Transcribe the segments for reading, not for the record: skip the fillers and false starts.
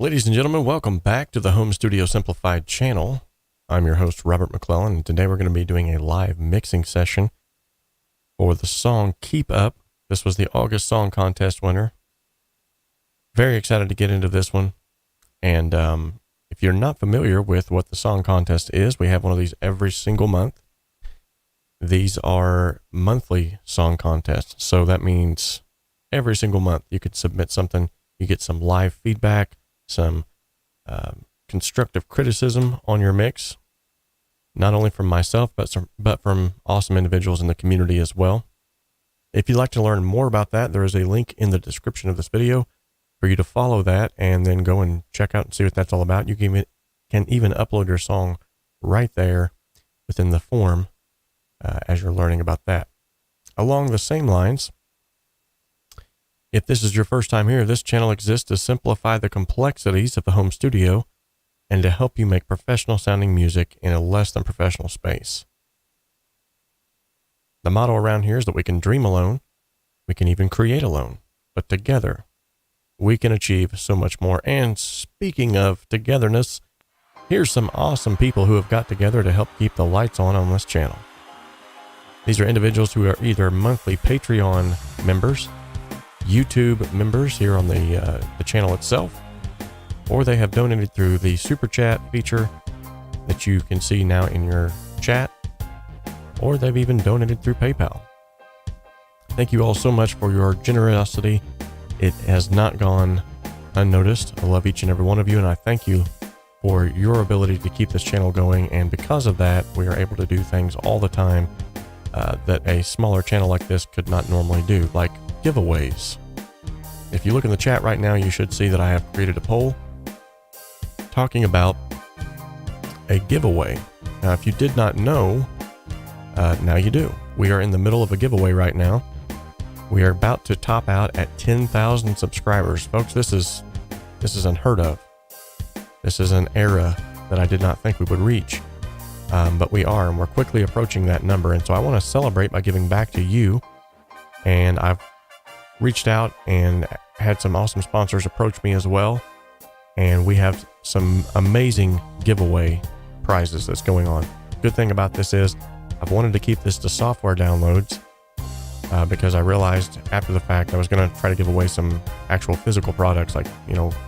Ladies and gentlemen, welcome back to the Home Studio Simplified channel. I'm your host, Robert McClellan, and today we're going to be doing a live mixing session for the song Keep Up. This was the August Song Contest winner. Very excited to get into this one. And if you're not familiar with what the song contest is, we have one of these every single month. These are monthly song contests. So that means every single month you could submit something. You get some live feedback, some constructive criticism on your mix, not only from myself, but from awesome individuals in the community as well. If you'd like to learn more about that, there is a link in the description of this video for you to follow that and then go and check out and see what that's all about. You can even upload your song right there within the form as you're learning about that. Along the same lines, if this is your first time here, this channel exists to simplify the complexities of the home studio and to help you make professional sounding music in a less than professional space. The motto around here is that we can dream alone, we can even create alone, but together we can achieve so much more. And speaking of togetherness, here's some awesome people who have got together to help keep the lights on this channel. These are individuals who are either monthly Patreon members, YouTube members here on the channel itself, or they have donated through the super chat feature that you can see now in your chat, or they've even donated through PayPal. Thank you all so much for your generosity. It has not gone unnoticed. I love each and every one of you, and I thank you for your ability to keep this channel going. And because of that, we are able to do things all the time that a smaller channel like this could not normally do, like giveaways. If you look in the chat right now, you should see that I have created a poll talking about a giveaway. Now, if you did not know, now you do. We are in the middle of a giveaway right now. We are about to top out at 10,000 subscribers. Folks, this is unheard of. This is an era that I did not think we would reach. But we are, and we're quickly approaching that number. And so I want to celebrate by giving back to you. And I've reached out and had some awesome sponsors approach me as well. And we have some amazing giveaway prizes that's going on. Good thing about this is I've wanted to keep this to software downloads because I realized after the fact I was going to try to give away some actual physical products like,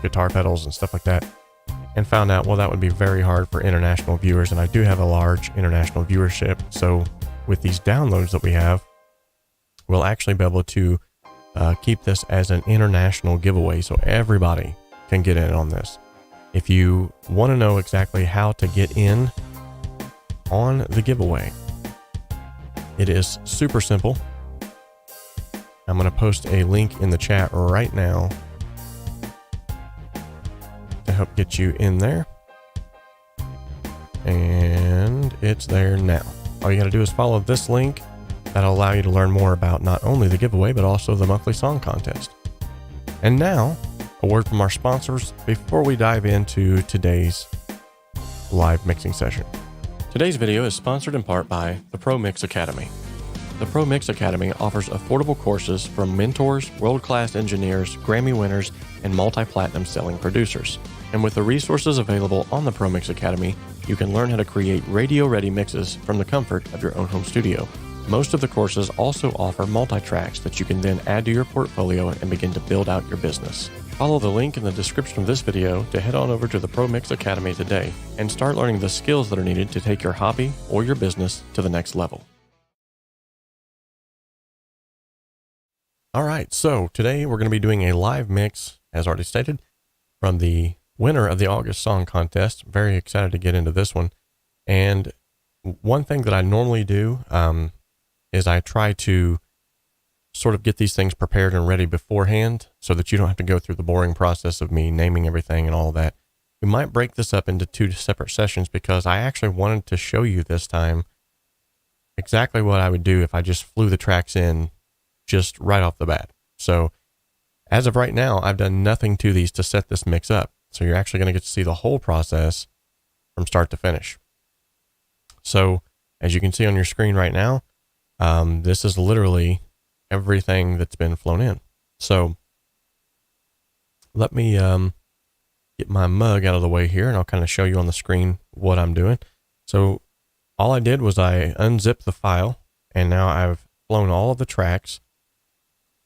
guitar pedals and stuff like that, and found out, well, that would be very hard for international viewers. And I do have a large international viewership. So with these downloads that we have, we'll actually be able to keep this as an international giveaway so everybody can get in on this. If you want to know exactly how to get in on the giveaway, it is super simple. I'm going to post a link in the chat right now to help get you in there. And it's there now. All you got to do is follow this link. That'll allow you to learn more about not only the giveaway, but also the monthly song contest. And now, a word from our sponsors before we dive into today's live mixing session. Today's video is sponsored in part by the 𝗶𝘅 Academy. The 𝗶𝘅 Academy offers affordable courses from mentors, world-class engineers, Grammy winners, and multi-platinum selling producers. And with the resources available on the 𝗶𝘅 Academy, you can learn how to create radio-ready mixes from the comfort of your own home studio. Most of the courses also offer multi-tracks that you can then add to your portfolio and begin to build out your business. Follow the link in the description of this video to head on over to the 𝗶𝘅 Academy today and start learning the skills that are needed to take your hobby or your business to the next level. All right, so today we're going to be doing a live mix, as already stated, from the winner of the August Song Contest. Very excited to get into this one. And one thing that I normally do is I try to sort of get these things prepared and ready beforehand so that you don't have to go through the boring process of me naming everything and all of that. We might break this up into 2 separate sessions because I actually wanted to show you this time exactly what I would do if I just flew the tracks in just right off the bat. So as of right now, I've done nothing to these to set this mix up. So you're actually going to get to see the whole process from start to finish. So as you can see on your screen right now, this is literally everything that's been flown in. So let me get my mug out of the way here, and I'll kind of show you on the screen what I'm doing. So all I did was I unzipped the file, and now I've flown all of the tracks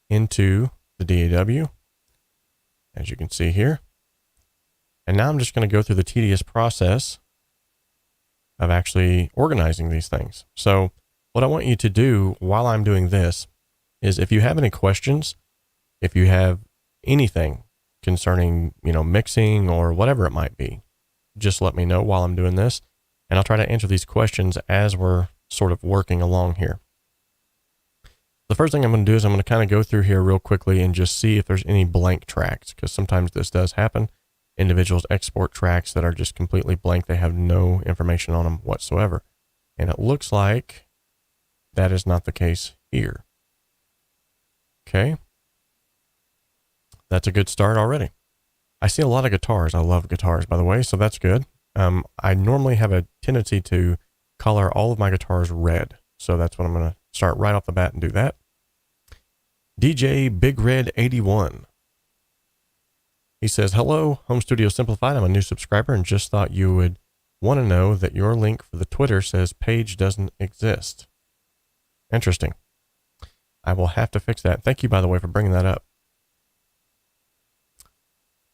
into the DAW, as you can see here. And now I'm just going to go through the tedious process of actually organizing these things. So what I want you to do while I'm doing this is, if you have any questions, if you have anything concerning, mixing or whatever it might be, just let me know while I'm doing this, and I'll try to answer these questions as we're sort of working along here. The first thing I'm going to do is I'm going to kind of go through here real quickly and just see if there's any blank tracks, because sometimes this does happen. Individuals export tracks that are just completely blank. They have no information on them whatsoever. And it looks like that is not the case here. Okay. That's a good start already. I see a lot of guitars. I love guitars, by the way, so that's good. I normally have a tendency to color all of my guitars red. So that's what I'm going to start right off the bat and do that. DJ Big Red 81. He says, hello, Home Studio Simplified. I'm a new subscriber and just thought you would want to know that your link for the Twitter says page doesn't exist. Interesting. I will have to fix that. Thank you, by the way, for bringing that up.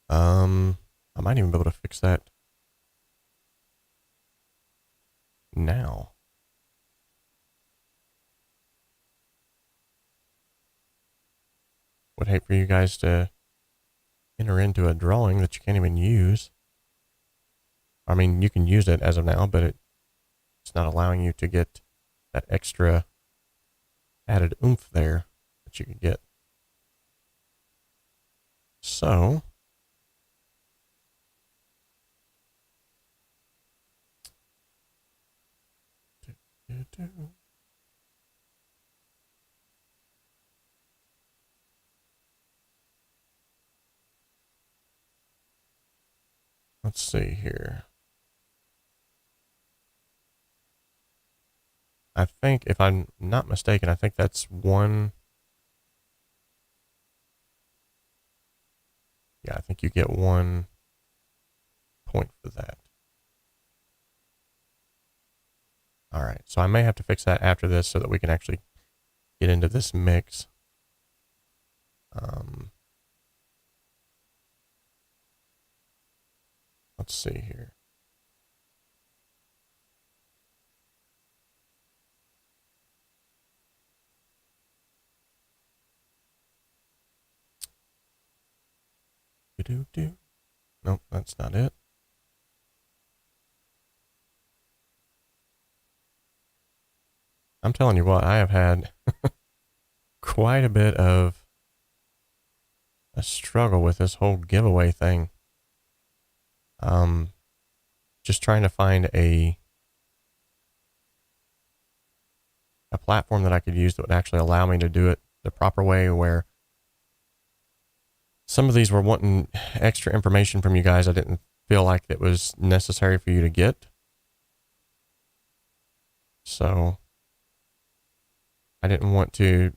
I might even be able to fix that now. Would hate for you guys to enter into a drawing that you can't even use. I mean, you can use it as of now, but it's not allowing you to get that extra added oomph there that you could get. So let's see here. I think, if I'm not mistaken, I think that's one. Yeah, I think you get 1 point for that. All right, so I may have to fix that after this so that we can actually get into this mix. Let's see here. Nope, that's not it. I'm telling you what, I have had quite a bit of a struggle with this whole giveaway thing. Just trying to find a platform that I could use that would actually allow me to do it the proper way, where some of these were wanting extra information from you guys I didn't feel like it was necessary for you to get. So I didn't want the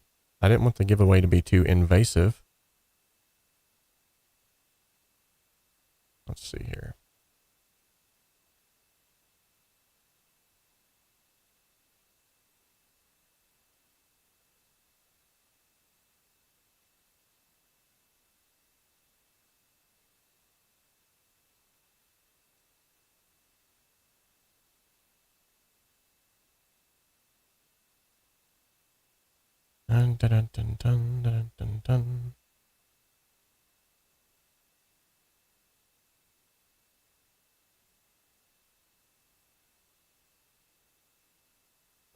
giveaway to be too invasive. Let's see here. Dun, dun, dun, dun, dun, dun, dun.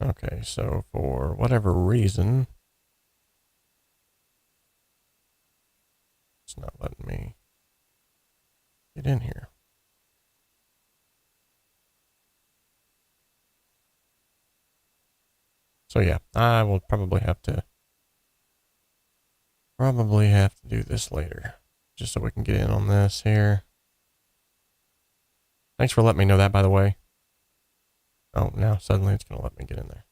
Okay, so for whatever reason, it's not letting me get in here. So yeah, I will probably have to do this later, just so we can get in on this here. Thanks for letting me know that, by the way. Oh, now suddenly it's going to let me get in there.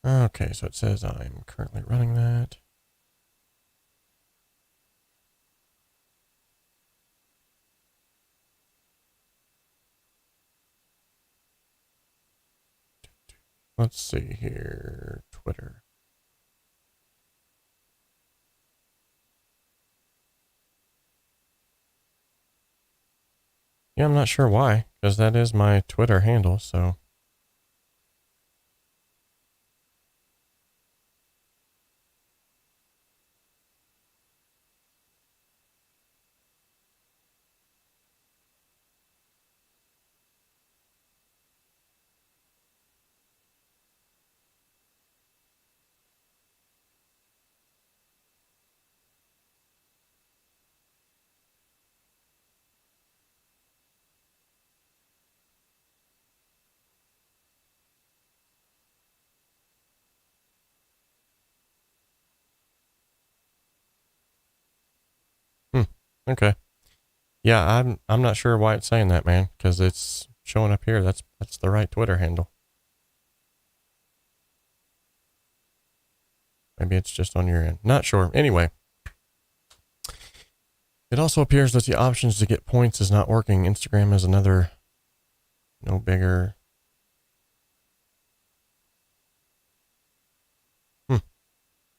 Okay, so it says I'm currently running that. Let's see here, Twitter. Yeah, I'm not sure why, because that is my Twitter handle, so. Okay. Yeah, I'm not sure why it's saying that, man, because it's showing up here. That's the right Twitter handle. Maybe it's just on your end. Not sure. Anyway, it also appears that the options to get points is not working. Instagram has another no bigger.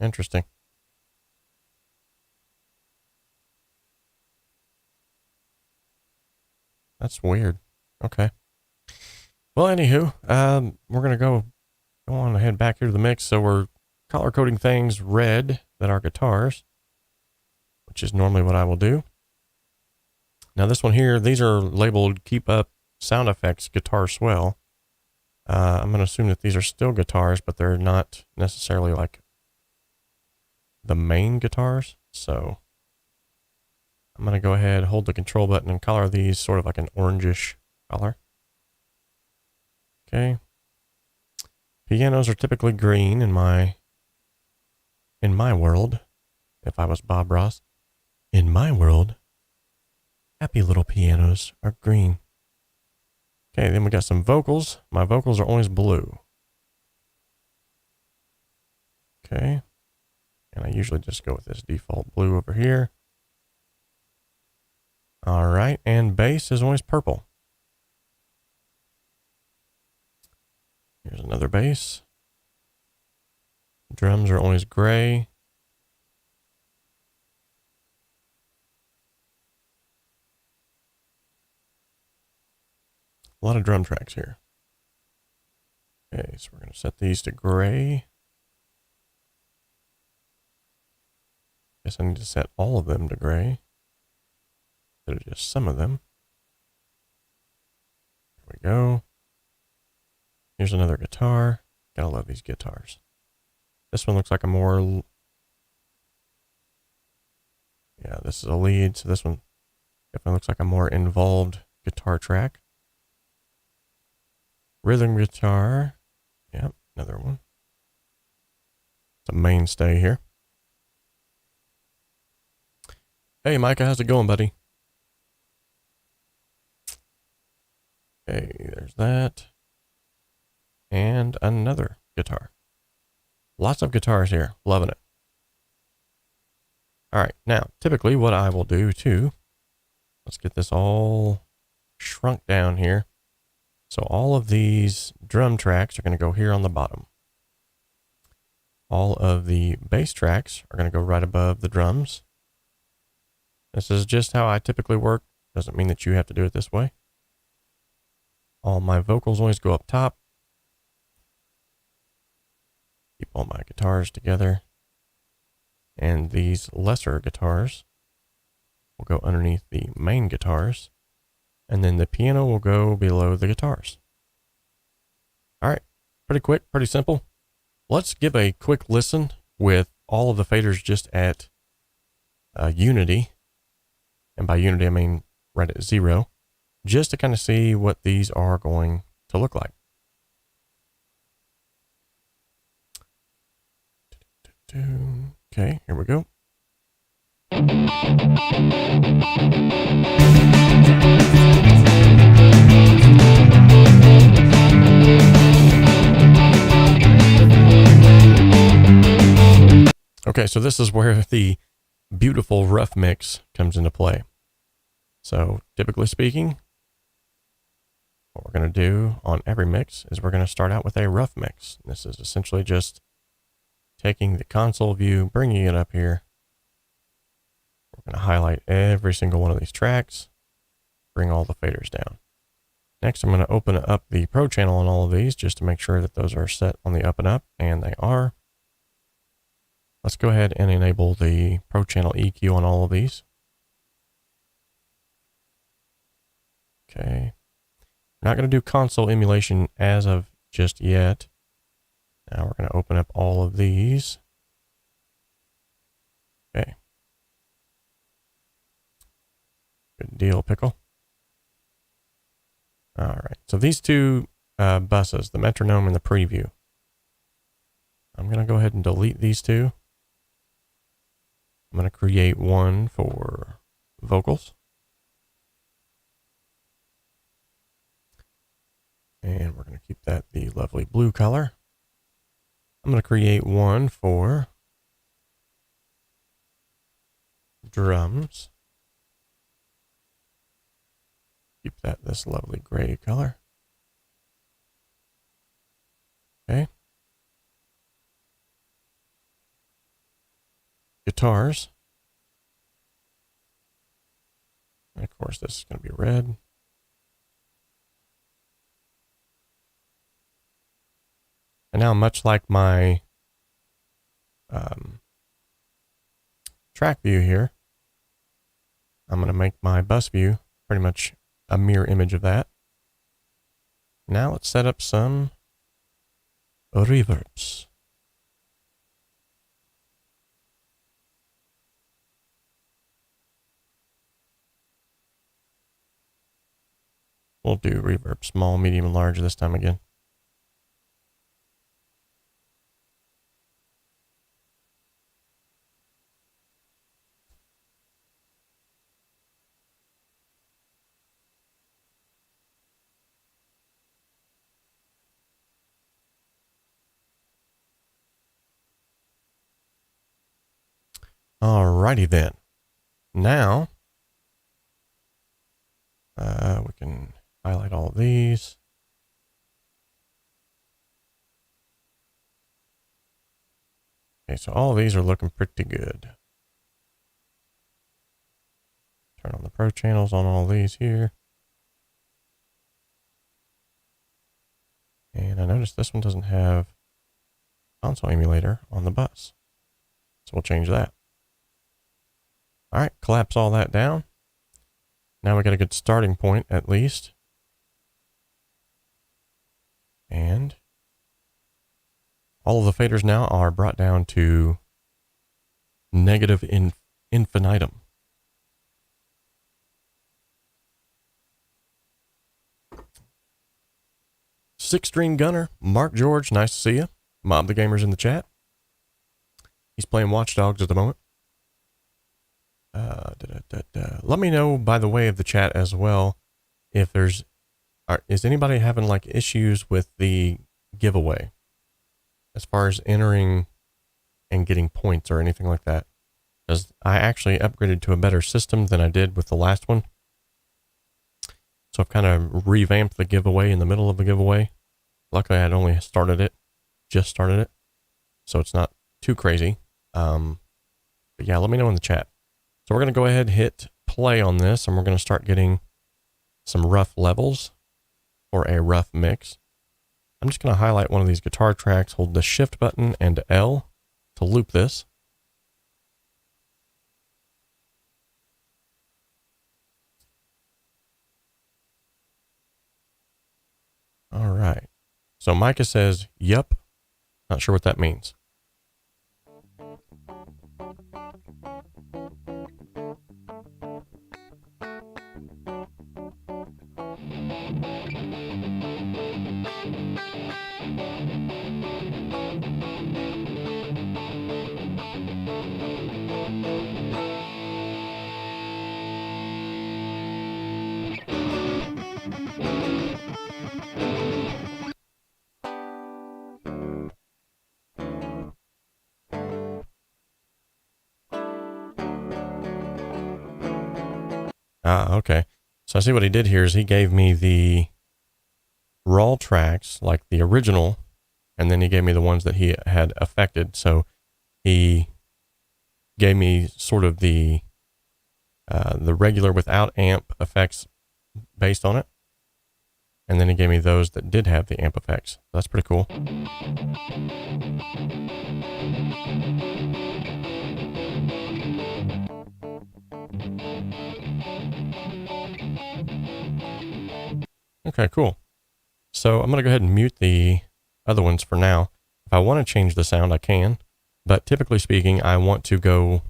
Interesting. That's weird. Okay. Well, anywho, we're going to go on ahead back here to the mix. So we're color coding things red that are guitars, which is normally what I will do. Now this one here, these are labeled Keep Up Sound Effects Guitar Swell. I'm going to assume that these are still guitars, but they're not necessarily like the main guitars. So I'm going to go ahead, hold the control button and color these sort of like an orangish color. Okay. Pianos are typically green in my world. If I was Bob Ross, in my world, happy little pianos are green. Okay, then we got some vocals. My vocals are always blue. Okay. And I usually just go with this default blue over here. All right, and bass is always purple. Here's another bass. Drums are always gray. A lot of drum tracks here. Okay, so we're going to set these to gray. Guess I need to set all of them to gray. Instead of just some of them. There we go. Here's another guitar. Gotta love these guitars. This one looks like a more... Yeah, this is a lead, so this one definitely looks like a more involved guitar track. Rhythm guitar. Yep, another one. It's a mainstay here. Hey, Micah, how's it going, buddy? Okay, there's that. And another guitar. Lots of guitars here. Loving it. All right, now, typically what I will do too, let's get this all shrunk down here. So all of these drum tracks are going to go here on the bottom. All of the bass tracks are going to go right above the drums. This is just how I typically work. Doesn't mean that you have to do it this way. All my vocals always go up top. Keep all my guitars together. And these lesser guitars will go underneath the main guitars. And then the piano will go below the guitars. All right, pretty quick, pretty simple. Let's give a quick listen with all of the faders just at unity. And by unity, I mean right at 0, just to kind of see what these are going to look like. Okay, here we go. Okay, so this is where the beautiful rough mix comes into play. So typically speaking, what we're going to do on every mix is we're going to start out with a rough mix. This is essentially just taking the console view, bringing it up here. We're going to highlight every single one of these tracks, bring all the faders down. Next, I'm going to open up the Pro channel on all of these just to make sure that those are set on the up and up, and they are. Let's go ahead and enable the Pro channel EQ on all of these. Okay. We're not going to do console emulation as of just yet. Now we're going to open up all of these. Okay. Good deal, Pickle. All right, so these two buses, the metronome and the preview, I'm going to go ahead and delete these two. I'm going to create one for vocals. And we're going to keep that the lovely blue color. I'm going to create one for drums. Keep that this lovely gray color. Okay. Guitars. And of course, this is going to be red. And now, much like my track view here, I'm going to make my bus view pretty much a mirror image of that. Now let's set up some reverbs. We'll do reverb small, medium, and large this time again. Alrighty then. Now, we can highlight all of these. Okay, so all of these are looking pretty good. Turn on the Pro channels on all these here. And I noticed this one doesn't have console emulator on the bus. So we'll change that. All right, collapse all that down. Now we got a good starting point at least. And all of the faders now are brought down to negative infinitum. Six-string gunner, Mark George, nice to see you. Mob the Gamer's in the chat. He's playing Watch Dogs at the moment. Let me know, by the way, of the chat as well, if there's, is anybody having like issues with the giveaway as far as entering and getting points or anything like that? Because I actually upgraded to a better system than I did with the last one. So I've kind of revamped the giveaway in the middle of the giveaway. Luckily, I had only just started it. So it's not too crazy. But yeah, let me know in the chat. So we're going to go ahead and hit play on this, and we're going to start getting some rough levels for a rough mix. I'm just going to highlight one of these guitar tracks, hold the Shift button and L to loop this. All right. So Micah says, yup. Not sure what that means. Ah, okay. So I see what he did here is he gave me the raw tracks, like the original, and then he gave me the ones that he had affected. So he gave me sort of the regular without amp effects based on it. And then he gave me those that did have the amp effects. That's pretty cool. Okay, cool. So I'm going to go ahead and mute the other ones for now. If I want to change the sound, I can. But typically speaking, I want to go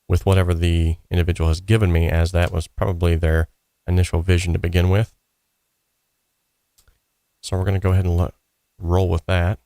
with whatever the individual has given me, as that was probably their initial vision to begin with. So we're going to go ahead and roll with that.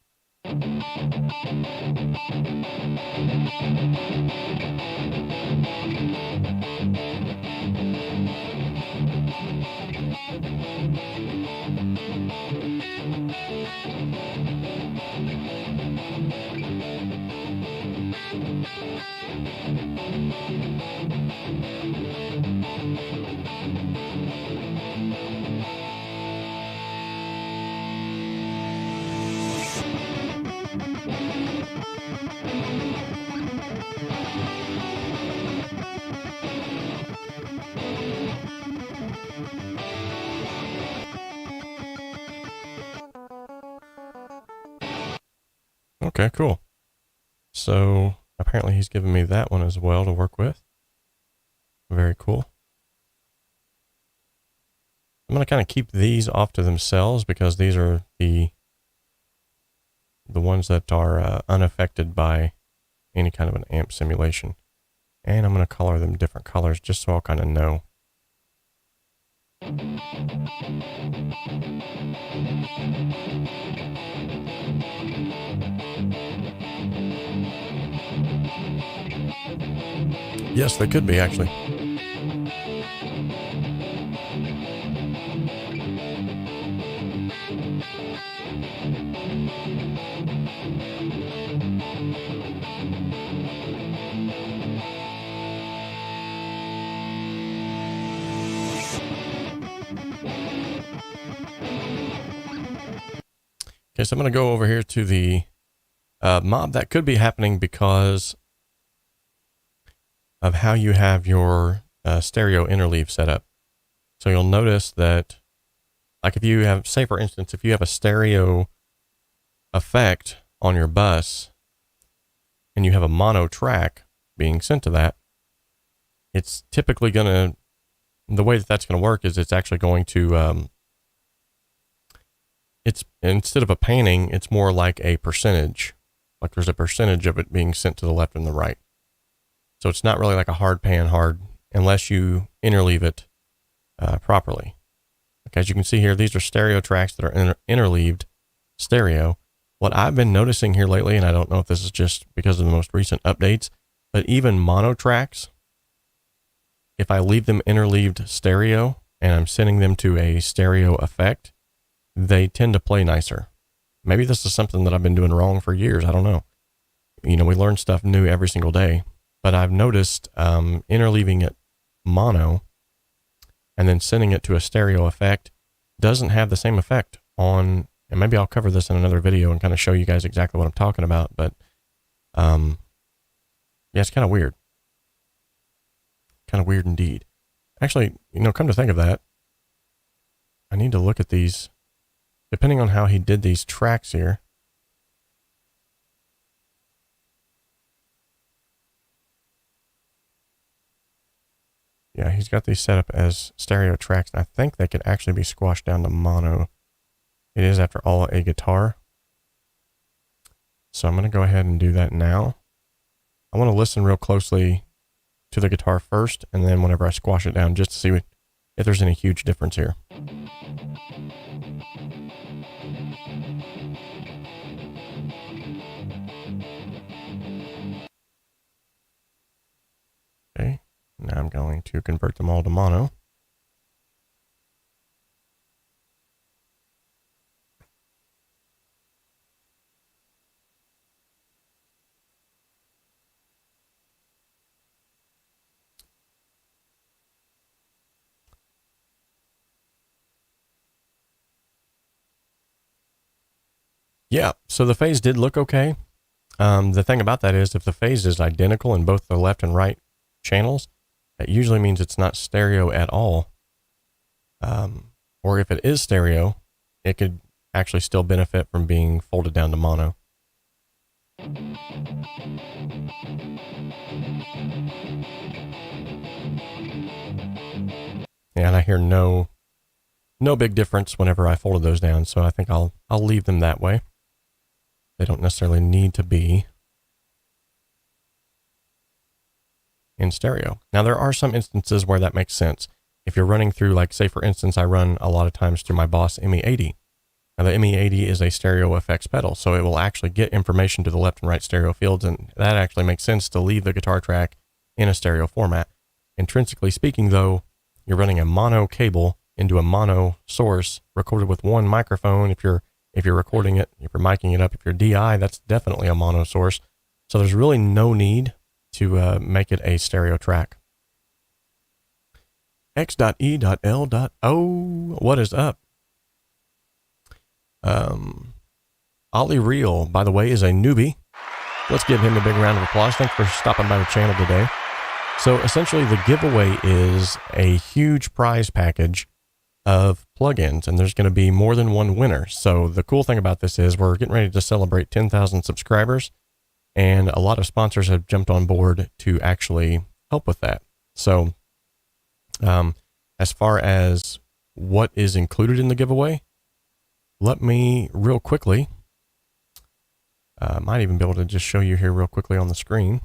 Okay, cool. So apparently he's given me that one as well to work with. Very cool. I'm going to kind of keep these off to themselves because these are the ones that are unaffected by any kind of an amp simulation. And I'm going to color them different colors just so I'll kind of know. Yes, they could be actually. Okay, so I'm going to go over here to the mob. That could be happening because of how you have your stereo interleave set up. So you'll notice that, like if you have, say for instance, if you have a stereo effect on your bus and you have a mono track being sent to that, it's typically going to, the way that that's going to work is it's actually going to, it's instead of a panning, it's more like a percentage. Like there's a percentage of it being sent to the left and the right. So it's not really like a hard pan hard unless you interleave it properly. Okay, as you can see here, these are stereo tracks that are interleaved stereo. What I've been noticing here lately, and I don't know if this is just because of the most recent updates, but even mono tracks, if I leave them interleaved stereo and I'm sending them to a stereo effect, they tend to play nicer. Maybe this is something that I've been doing wrong for years. I don't know. You know, we learn stuff new every single day, but I've noticed interleaving it mono and then sending it to a stereo effect doesn't have the same effect on, and maybe I'll cover this in another video and kind of show you guys exactly what I'm talking about, but yeah, it's kind of weird. Kind of weird indeed. Actually, you know, come to think of that, I need to look at these. Depending on how he did these tracks here. Yeah, he's got these set up as stereo tracks. I think they could actually be squashed down to mono. It is, after all, a guitar. So I'm going to go ahead and do that now. I want to listen real closely to the guitar first, and then whenever I squash it down, just to see if there's any huge difference here. Okay, now I'm going to convert them all to mono. Yeah, so the phase did look okay. The thing about that is if the phase is identical in both the left and right channels, that usually means it's not stereo at all. Or if it is stereo, it could actually still benefit from being folded down to mono. Yeah, and I hear no big difference whenever I folded those down, so I think I'll leave them that way. They don't necessarily need to be in stereo. Now, there are some instances where that makes sense. If you're running through, like, say, for instance, I run a lot of times through my Boss 𝗵𝗵𝘃. Now, the 𝗵𝗵𝘃 is a stereo effects pedal, so it will actually get information to the left and right stereo fields, and that actually makes sense to leave the guitar track in a stereo format. Intrinsically speaking, though, you're running a mono cable into a mono source recorded with one microphone. If you're recording it, if you're micing it up, if you're DI, that's definitely a mono source. So there's really no need to make it a stereo track. X.E.L.O. What is up? 𝗚𝗲𝗿, by the way, is a newbie. Let's give him a big round of applause. Thanks for stopping by the channel today. So essentially the giveaway is a huge prize package of plugins, and there's going to be more than one winner. So the cool thing about this is we're getting ready to celebrate 10,000 subscribers, and a lot of sponsors have jumped on board to actually help with that. So as far as what is included in the giveaway, let me real quickly, might even be able to just show you here real quickly on the screen.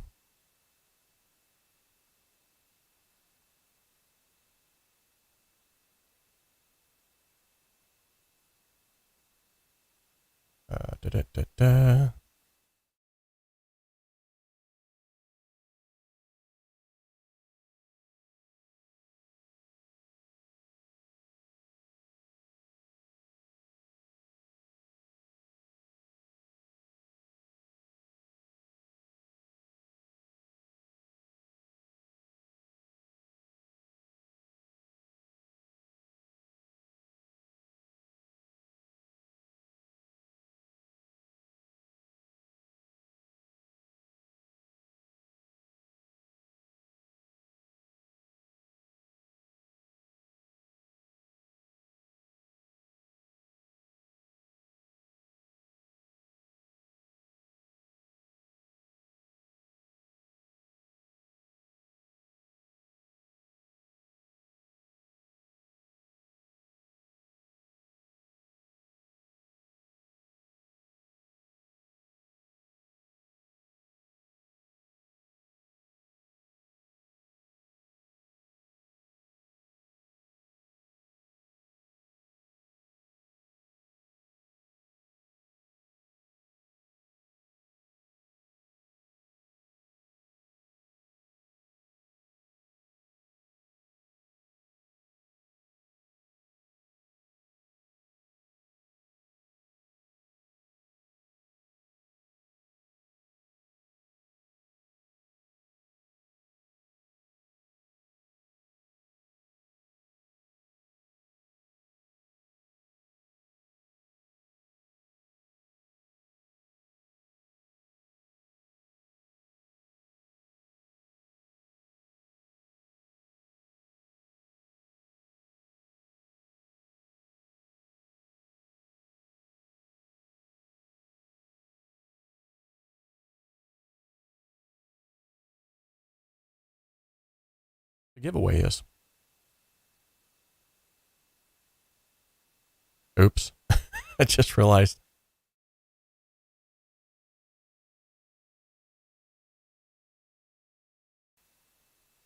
The giveaway is. Oops. I just realized.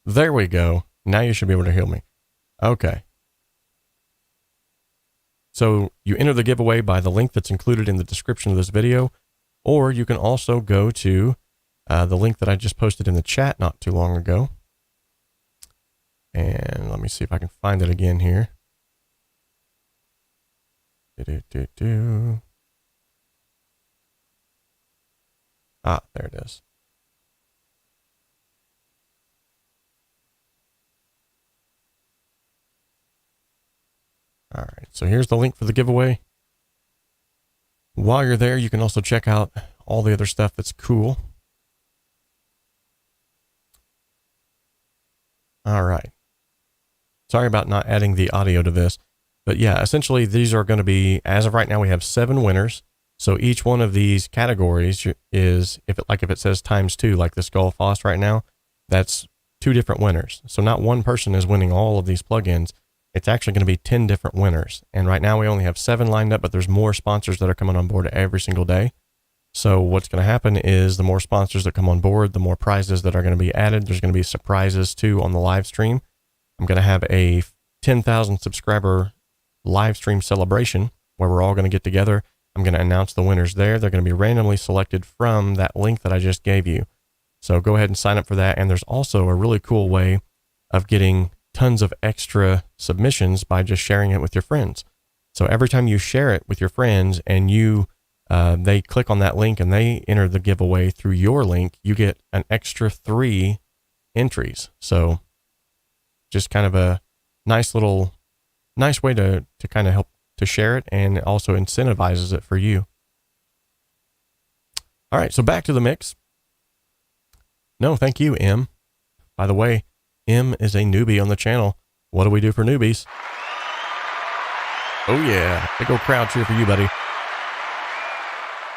There we go. Now you should be able to hear me. Okay. So you enter the giveaway by the link that's included in the description of this video, or you can also go to the link that I just posted in the chat not too long ago. And let me see if I can find it again here. Ah, there it is. All right, so here's the link for the giveaway. While you're there, you can also check out all the other stuff that's cool. All right. Sorry about not adding the audio to this, but yeah, essentially these are going to be, as of right now, we have 7 winners. So each one of these categories is, if it says ×2, like the 𝗠𝗶𝘅 right now, that's 2 different winners. So not one person is winning all of these plugins. It's actually going to be 10 different winners. And right now we only have 7 lined up, but there's more sponsors that are coming on board every single day. So what's going to happen is the more sponsors that come on board, the more prizes that are going to be added. There's going to be surprises too on the live stream. I'm going to have a 10,000 subscriber live stream celebration where we're all going to get together. I'm going to announce the winners there. They're going to be randomly selected from that link that I just gave you. So go ahead and sign up for that. And there's also a really cool way of getting tons of extra submissions by just sharing it with your friends. So every time you share it with your friends and they click on that link and they enter the giveaway through your link, you get an extra 3 entries. So just kind of a nice way to kind of help to share it, and it also incentivizes it for you. All right, so back to the mix. No, thank you, M. By the way, M is a newbie on the channel. What do we do for newbies? Oh yeah, big old crowd cheer for you, buddy.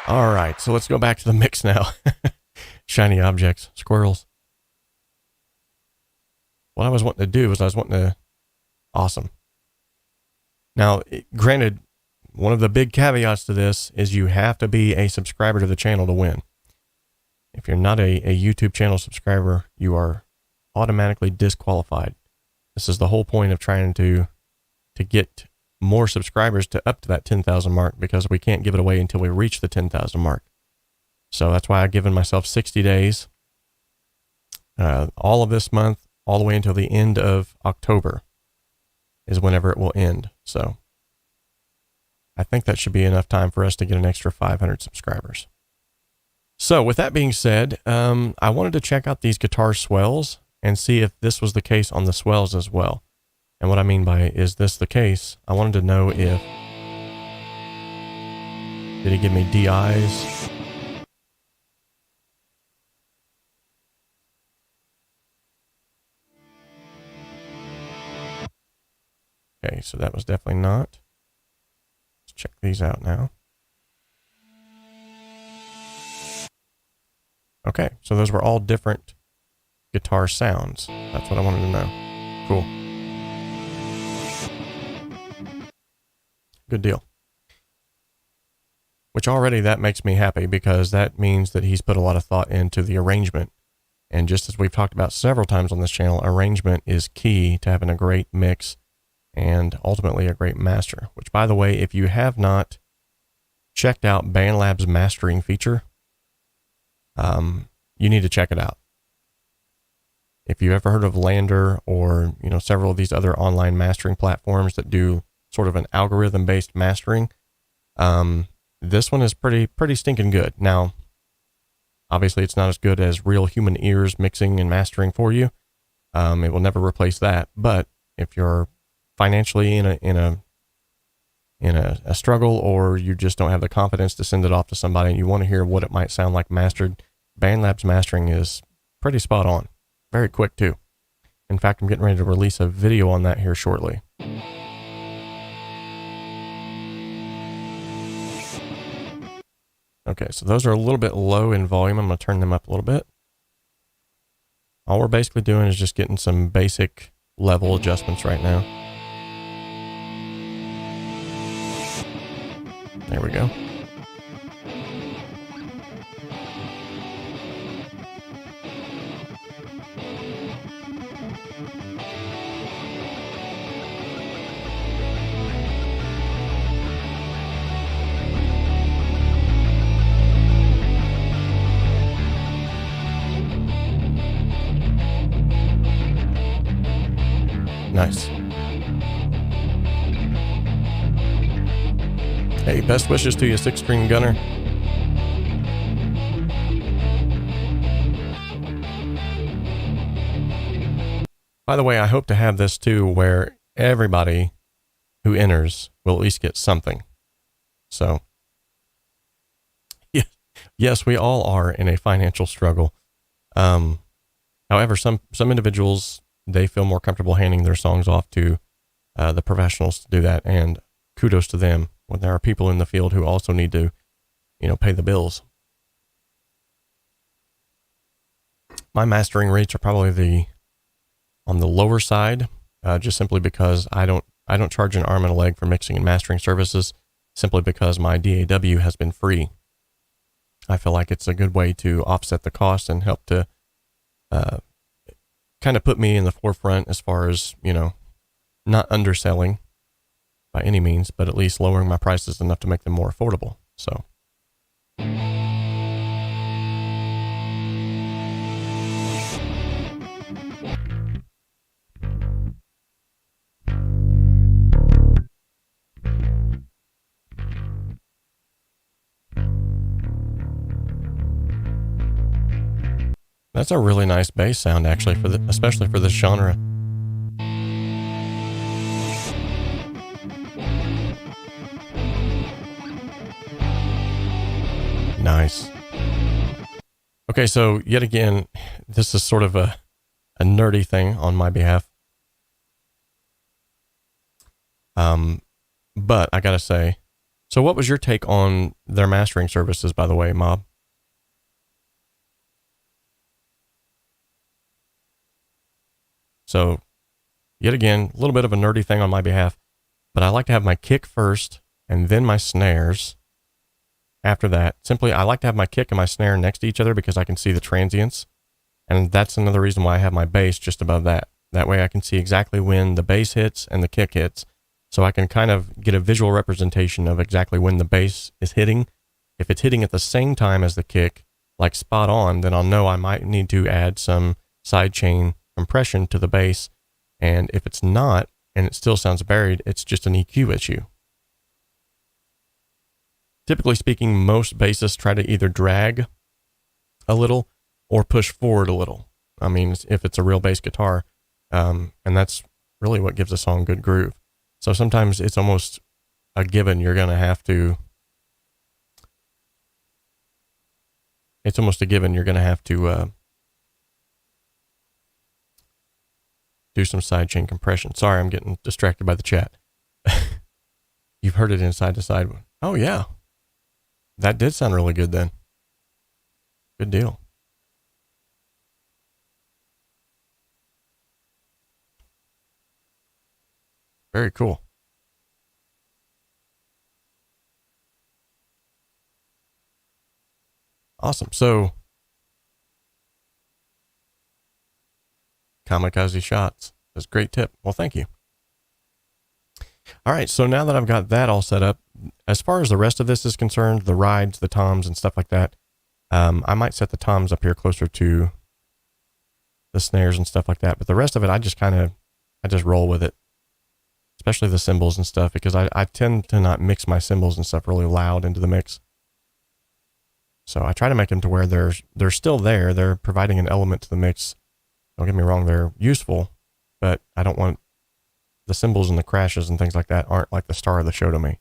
All right, so let's go back to the mix now. Shiny objects, squirrels. What I was wanting to do is awesome. Now, granted, one of the big caveats to this is you have to be a subscriber to the channel to win. If you're not a YouTube channel subscriber, you are automatically disqualified. This is the whole point of trying to get more subscribers to up to that 10,000 mark, because we can't give it away until we reach the 10,000 mark. So that's why I've given myself 60 days, all of this month, all the way until the end of October is whenever it will end. So I think that should be enough time for us to get an extra 500 subscribers. So with that being said, I wanted to check out these guitar swells and see if this was the case on the swells as well. And what I mean by, is this the case? I wanted to know if, did he give me DIs? Okay, so that was definitely not. Let's check these out now. Okay, so those were all different guitar sounds. That's what I wanted to know. Cool. Good deal. Which already that makes me happy, because that means that he's put a lot of thought into the arrangement. And just as we've talked about several times on this channel, arrangement is key to having a great mix and ultimately a great master. Which, by the way, if you have not checked out BandLab's mastering feature, you need to check it out. If you ever heard of Lander or, several of these other online mastering platforms that do sort of an algorithm-based mastering, this one is pretty stinking good. Now, obviously, it's not as good as real human ears mixing and mastering for you. It will never replace that. But if you're financially in a struggle, or you just don't have the confidence to send it off to somebody and you want to hear what it might sound like mastered, BandLab's mastering is pretty spot on. Very quick too. In fact, I'm getting ready to release a video on that here shortly. Okay, so those are a little bit low in volume. I'm going to turn them up a little bit. All we're basically doing is just getting some basic level adjustments right now. There we go. Nice. Hey, best wishes to you, 6-string gunner. By the way, I hope to have this too, where everybody who enters will at least get something. So Yes, we all are in a financial struggle. However, some individuals, they feel more comfortable handing their songs off to the professionals to do that, and kudos to them when there are people in the field who also need to, pay the bills. My mastering rates are probably on the lower side, just simply because I don't charge an arm and a leg for mixing and mastering services, simply because my DAW has been free. I feel like it's a good way to offset the cost and help to kind of put me in the forefront as far as, not underselling by any means, but at least lowering my prices enough to make them more affordable. So. That's a really nice bass sound, actually, especially for this genre. Nice. Okay, so yet again, this is sort of a nerdy thing on my behalf. But I gotta say, so what was your take on their mastering services, by the way, Mob? So, yet again, a little bit of a nerdy thing on my behalf, but I like to have my kick first and then my snares after that. Simply, I like to have my kick and my snare next to each other because I can see the transients. And that's another reason why I have my bass just above that. That way I can see exactly when the bass hits and the kick hits. So I can kind of get a visual representation of exactly when the bass is hitting. If it's hitting at the same time as the kick, like spot on, then I'll know I might need to add some sidechain compression to the bass, and if it's not and it still sounds buried, it's just an EQ issue. Typically speaking, most bassists try to either drag a little or push forward a little. I mean, if it's a real bass guitar, and that's really what gives a song good groove. So sometimes it's almost a given you're gonna have to do some sidechain compression. Sorry, I'm getting distracted by the chat. You've heard it in side to side. Oh yeah, that did sound really good then. Good deal. Very cool. Awesome. So, kamikaze shots. That's a great tip. Well, thank you. All right. So now that I've got that all set up, as far as the rest of this is concerned, the rides, the toms and stuff like that, I might set the toms up here closer to the snares and stuff like that. But the rest of it, I just roll with it, especially the cymbals and stuff, because I tend to not mix my cymbals and stuff really loud into the mix. So I try to make them to where they're still there. They're providing an element to the mix. Don't get me wrong, they're useful, but I don't want the cymbals and the crashes and things like that aren't like the star of the show to me.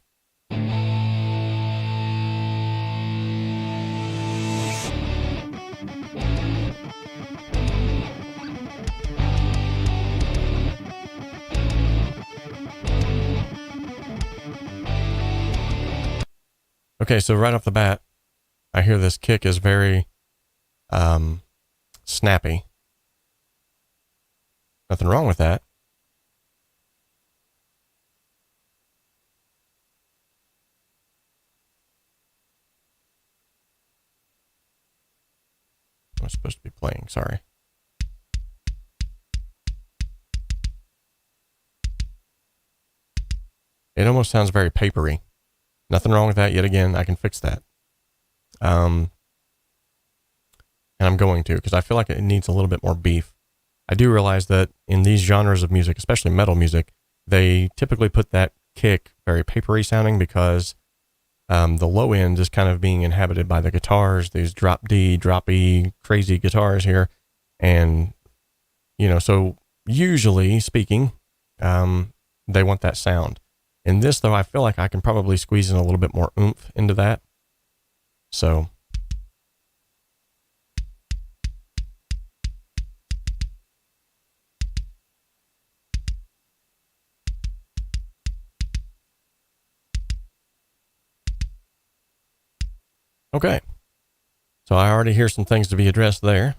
Okay, so right off the bat, I hear this kick is very snappy. Nothing wrong with that. I'm supposed to be playing, sorry. It almost sounds very papery. Nothing wrong with that. Yet again, I can fix that. And I'm going to, because I feel like it needs a little bit more beef. I do realize that in these genres of music, especially metal music, they typically put that kick very papery sounding because the low end is kind of being inhabited by the guitars, these drop D, drop E, crazy guitars here. And, so usually speaking, they want that sound. In this, though, I feel like I can probably squeeze in a little bit more oomph into that. So Okay. So I already hear some things to be addressed there.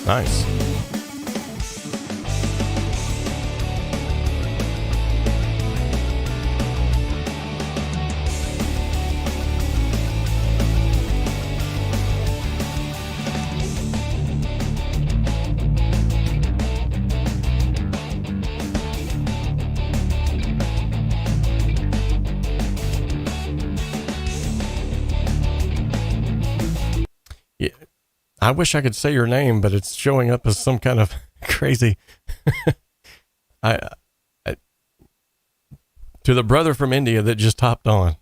Nice. Yeah. I wish I could say your name, but it's showing up as some kind of crazy. I to the brother from India that just hopped on,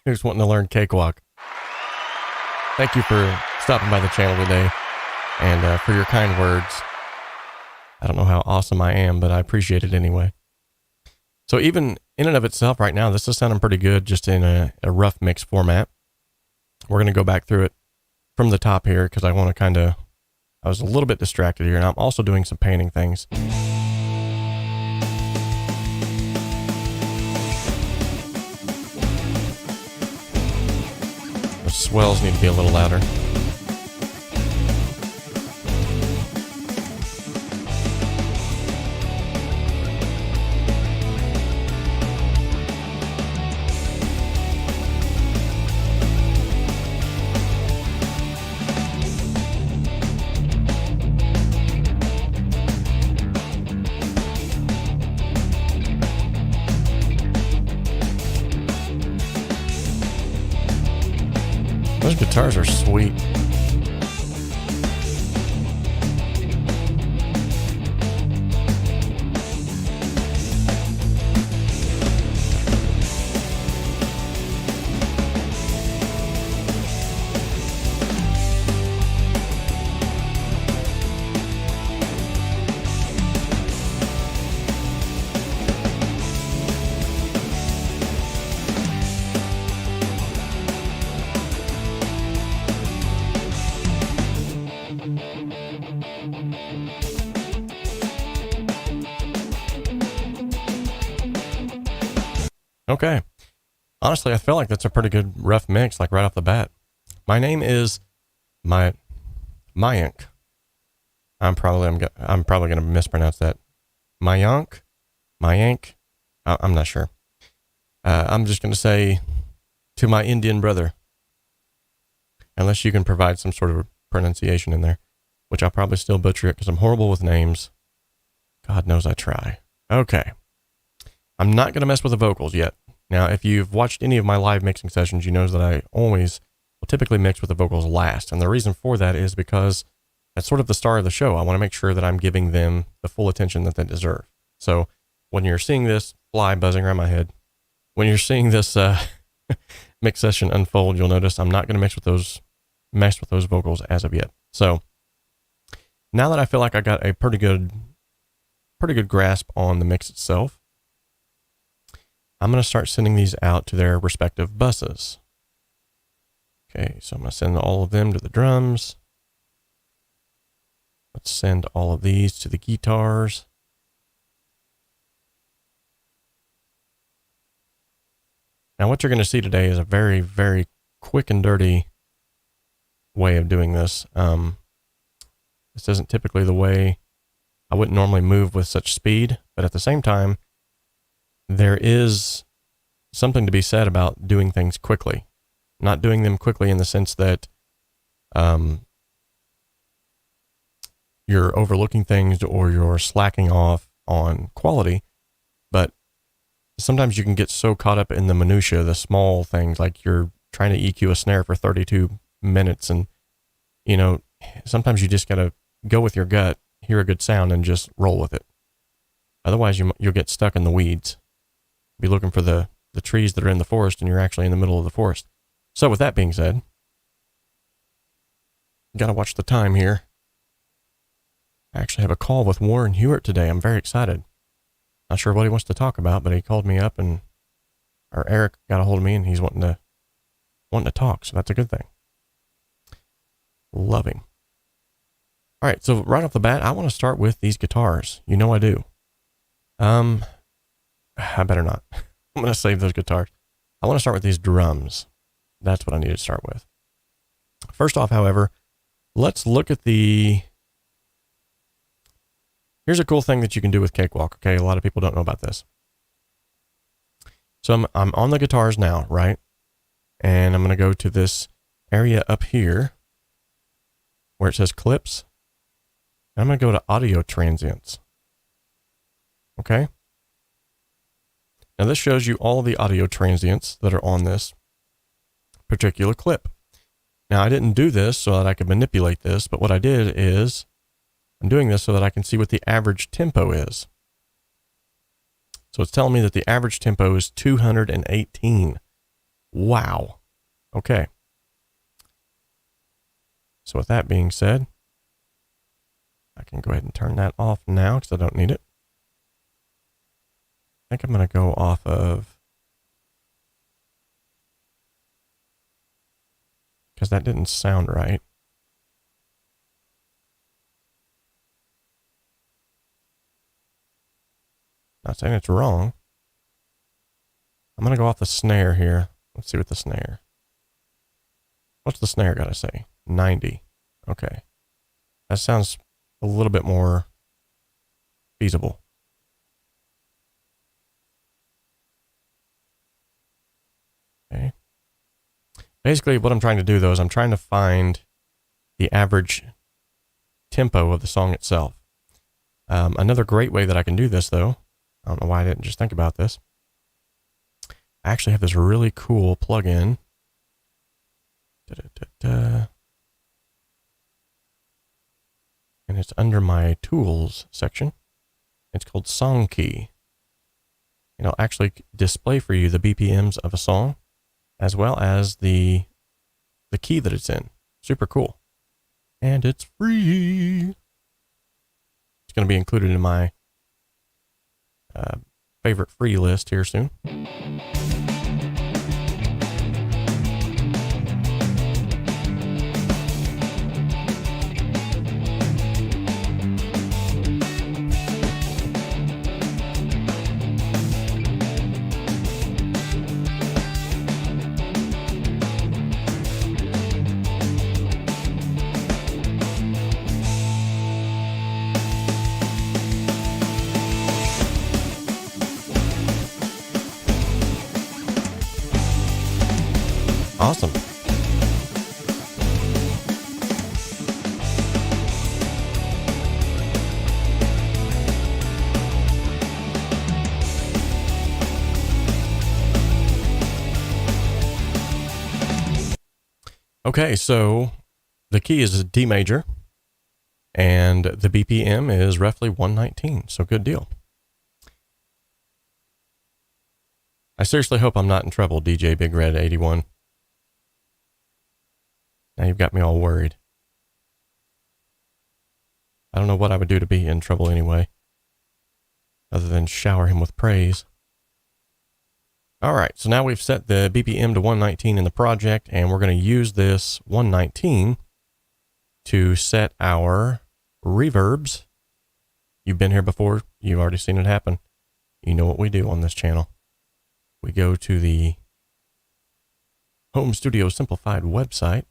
who's wanting to learn Cakewalk. Thank you for stopping by the channel today, and for your kind words. I don't know how awesome I am, but I appreciate it anyway. So even in and of itself right now, this is sounding pretty good, just in a rough mix format. We're going to go back through it from the top here, because I want to kind of, I was a little bit distracted here, and I'm also doing some painting things. The swells need to be a little louder. Those guitars are sweet. Okay. Honestly, I feel like that's a pretty good rough mix, like right off the bat. My name is 𝗦𝗵cie. I'm probably going to mispronounce that. 𝗦𝗵cie. I'm not sure. I'm just going to say to my Indian brother, unless you can provide some sort of pronunciation in there, which I'll probably still butcher it because I'm horrible with names. God knows I try. Okay. I'm not going to mess with the vocals yet. Now, if you've watched any of my live mixing sessions, you know that I always will typically mix with the vocals last. And the reason for that is because that's sort of the star of the show. I want to make sure that I'm giving them the full attention that they deserve. So when you're seeing this fly buzzing around my head, when you're seeing this mix session unfold, you'll notice I'm not going to mess with those vocals as of yet. So now that I feel like I got a pretty good grasp on the mix itself, I'm going to start sending these out to their respective buses. Okay, so I'm going to send all of them to the drums. Let's send all of these to the guitars. Now what you're going to see today is a very, very quick and dirty way of doing this. This isn't typically the way I wouldn't normally move with such speed, but at the same time, there is something to be said about doing things quickly. Not doing them quickly in the sense that you're overlooking things or you're slacking off on quality, but sometimes you can get so caught up in the minutia, the small things, like you're trying to EQ a snare for 32 minutes, and you know, sometimes you just gotta go with your gut, hear a good sound, and just roll with it. Otherwise, you'll get stuck in the weeds. Be looking for the trees that are in the forest, and you're actually in the middle of the forest. So with that being said, got to watch the time here. I actually have a call with Warren Hewitt today. I'm very excited. Not sure what he wants to talk about, but he called me up, and or Eric got a hold of me, and he's wanting to talk. So that's a good thing. Love him. All right, so right off the bat, I want to start with these guitars. You know I do. I better not. I'm going to save those guitars. I want to start with these drums. That's what I need to start with. First off, however, let's look at the... Here's a cool thing that you can do with Cakewalk, okay? A lot of people don't know about this. So I'm on the guitars now, right? And I'm going to go to this area up here where it says clips. And I'm going to go to audio transients. Okay? Now this shows you all of the audio transients that are on this particular clip. Now I didn't do this so that I could manipulate this, but what I did is I'm doing this so that I can see what the average tempo is. So it's telling me that the average tempo is 218. Wow. Okay. So with that being said, I can go ahead and turn that off now because I don't need it. I think I'm going to go off of, because that didn't sound right. Not saying it's wrong. I'm going to go off the snare here. Let's see what the snare. What's the snare got to say? 90. Okay. That sounds a little bit more feasible. Okay. Basically, what I'm trying to do, though, is I'm trying to find the average tempo of the song itself. Another great way that I can do this, though, I don't know why I didn't just think about this. I actually have this really cool plugin. And it's under my tools section. It's called 𝗠𝗶𝘅. It'll actually display for you the BPMs of a song, as well as the key that it's in. Super cool. And it's free. It's going to be included in my favorite free list here soon. Awesome. Okay, so the key is D major, and the BPM is roughly 119, so good deal. I seriously hope I'm not in trouble, DJ Big Red 81. Now you've got me all worried. I don't know what I would do to be in trouble anyway, other than shower him with praise. All right, so now we've set the BPM to 119 in the project, and we're going to use this 119 to set our reverbs. You've been here before. You've already seen it happen. You know what we do on this channel. We go to the Home Studio Simplified website,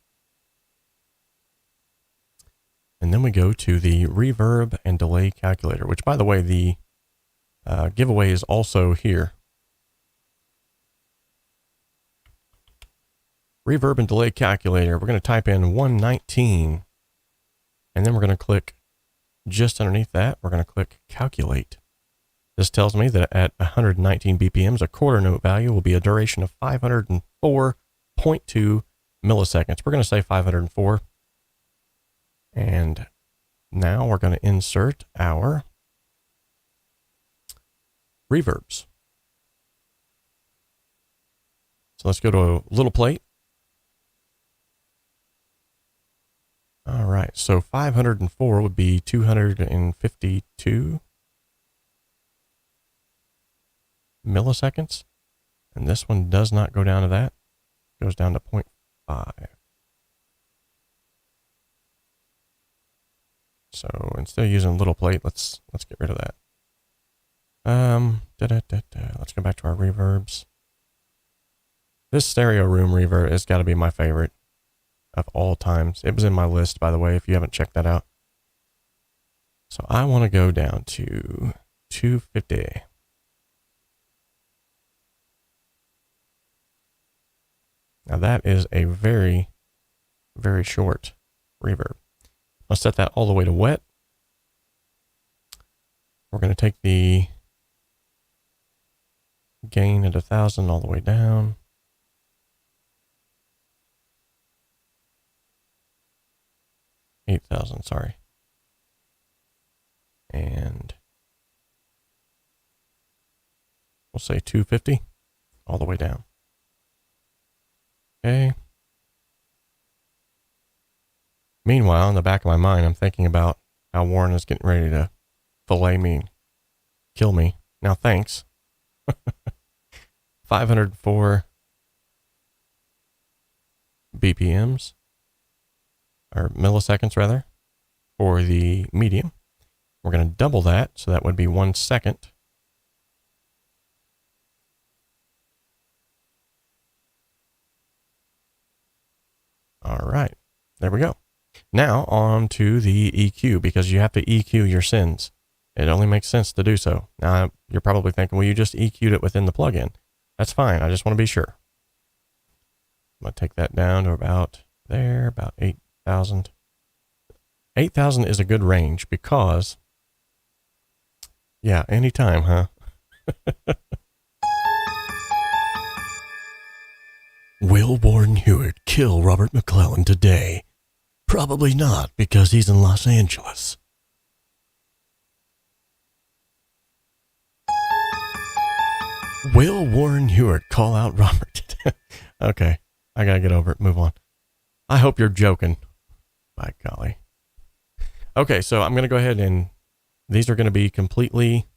and then we go to the reverb and delay calculator, which, by the way, the giveaway is also here. Reverb and delay calculator. We're going to type in 119, and then we're going to click just underneath that. We're going to click calculate. This tells me that at 119 BPMs, a quarter note value will be a duration of 504.2 milliseconds. We're going to say 504. And now we're going to insert our reverbs. So let's go to a little plate. All right, so 504 would be 252 milliseconds. And this one does not go down to that. It goes down to 0.5. So instead of using little plate, let's get rid of that. Let's go back to our reverbs. This stereo room reverb has got to be my favorite of all times. It was in my list, by the way, if you haven't checked that out. So I want to go down to 250. Now that is a very, very short reverb. I'll set that all the way to wet. We're going to take the gain at 1000 all the way down. $8,000, sorry. And we'll say 250 all the way down. Okay. Meanwhile, in the back of my mind, I'm thinking about how Warren is getting ready to fillet me, kill me. Now, thanks. 504 BPMs, or milliseconds rather, for the medium. We're going to double that, so that would be 1 second. All right, there we go. Now on to the EQ, because you have to EQ your sins. It only makes sense to do so. Now, you're probably thinking, well, you just EQ'd it within the plugin. That's fine. I just want to be sure. I'm going to take that down to about there, about 8,000. 8,000 is a good range because, yeah, anytime, huh? Will Warren Hewitt kill Robert McClellan today? Probably not, because he's in Los Angeles. Will Warren Hewitt call out Robert? Okay, I gotta get over it. Move on. I hope you're joking. By golly. Okay, so I'm gonna go ahead and these are gonna be completely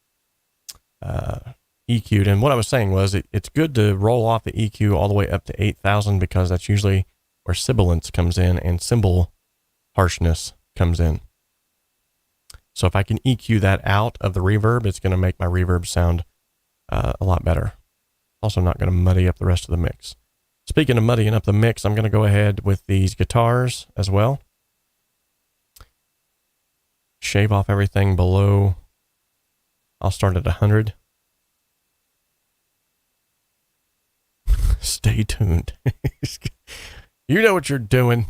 EQ'd. And what I was saying was it's good to roll off the EQ all the way up to 8,000 because that's usually where sibilance comes in and cymbal harshness comes in. So if I can EQ that out of the reverb, it's going to make my reverb sound a lot better. Also not going to muddy up the rest of the mix. Speaking of muddying up the mix, I'm going to go ahead with these guitars as well. Shave off everything below. I'll start at 100. Stay tuned. You know what you're doing.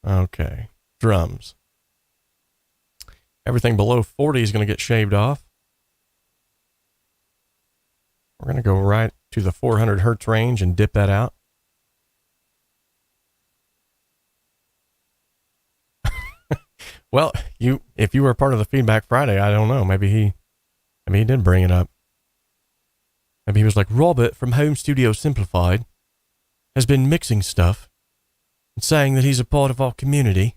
Okay. Drums. Everything below 40 is going to get shaved off. We're going to go right to the 400 hertz range and dip that out. Well, if you were part of the Feedback Friday, I don't know. Maybe he did bring it up. Maybe he was like, Robert from Home Studio Simplified has been mixing stuff and saying that he's a part of our community.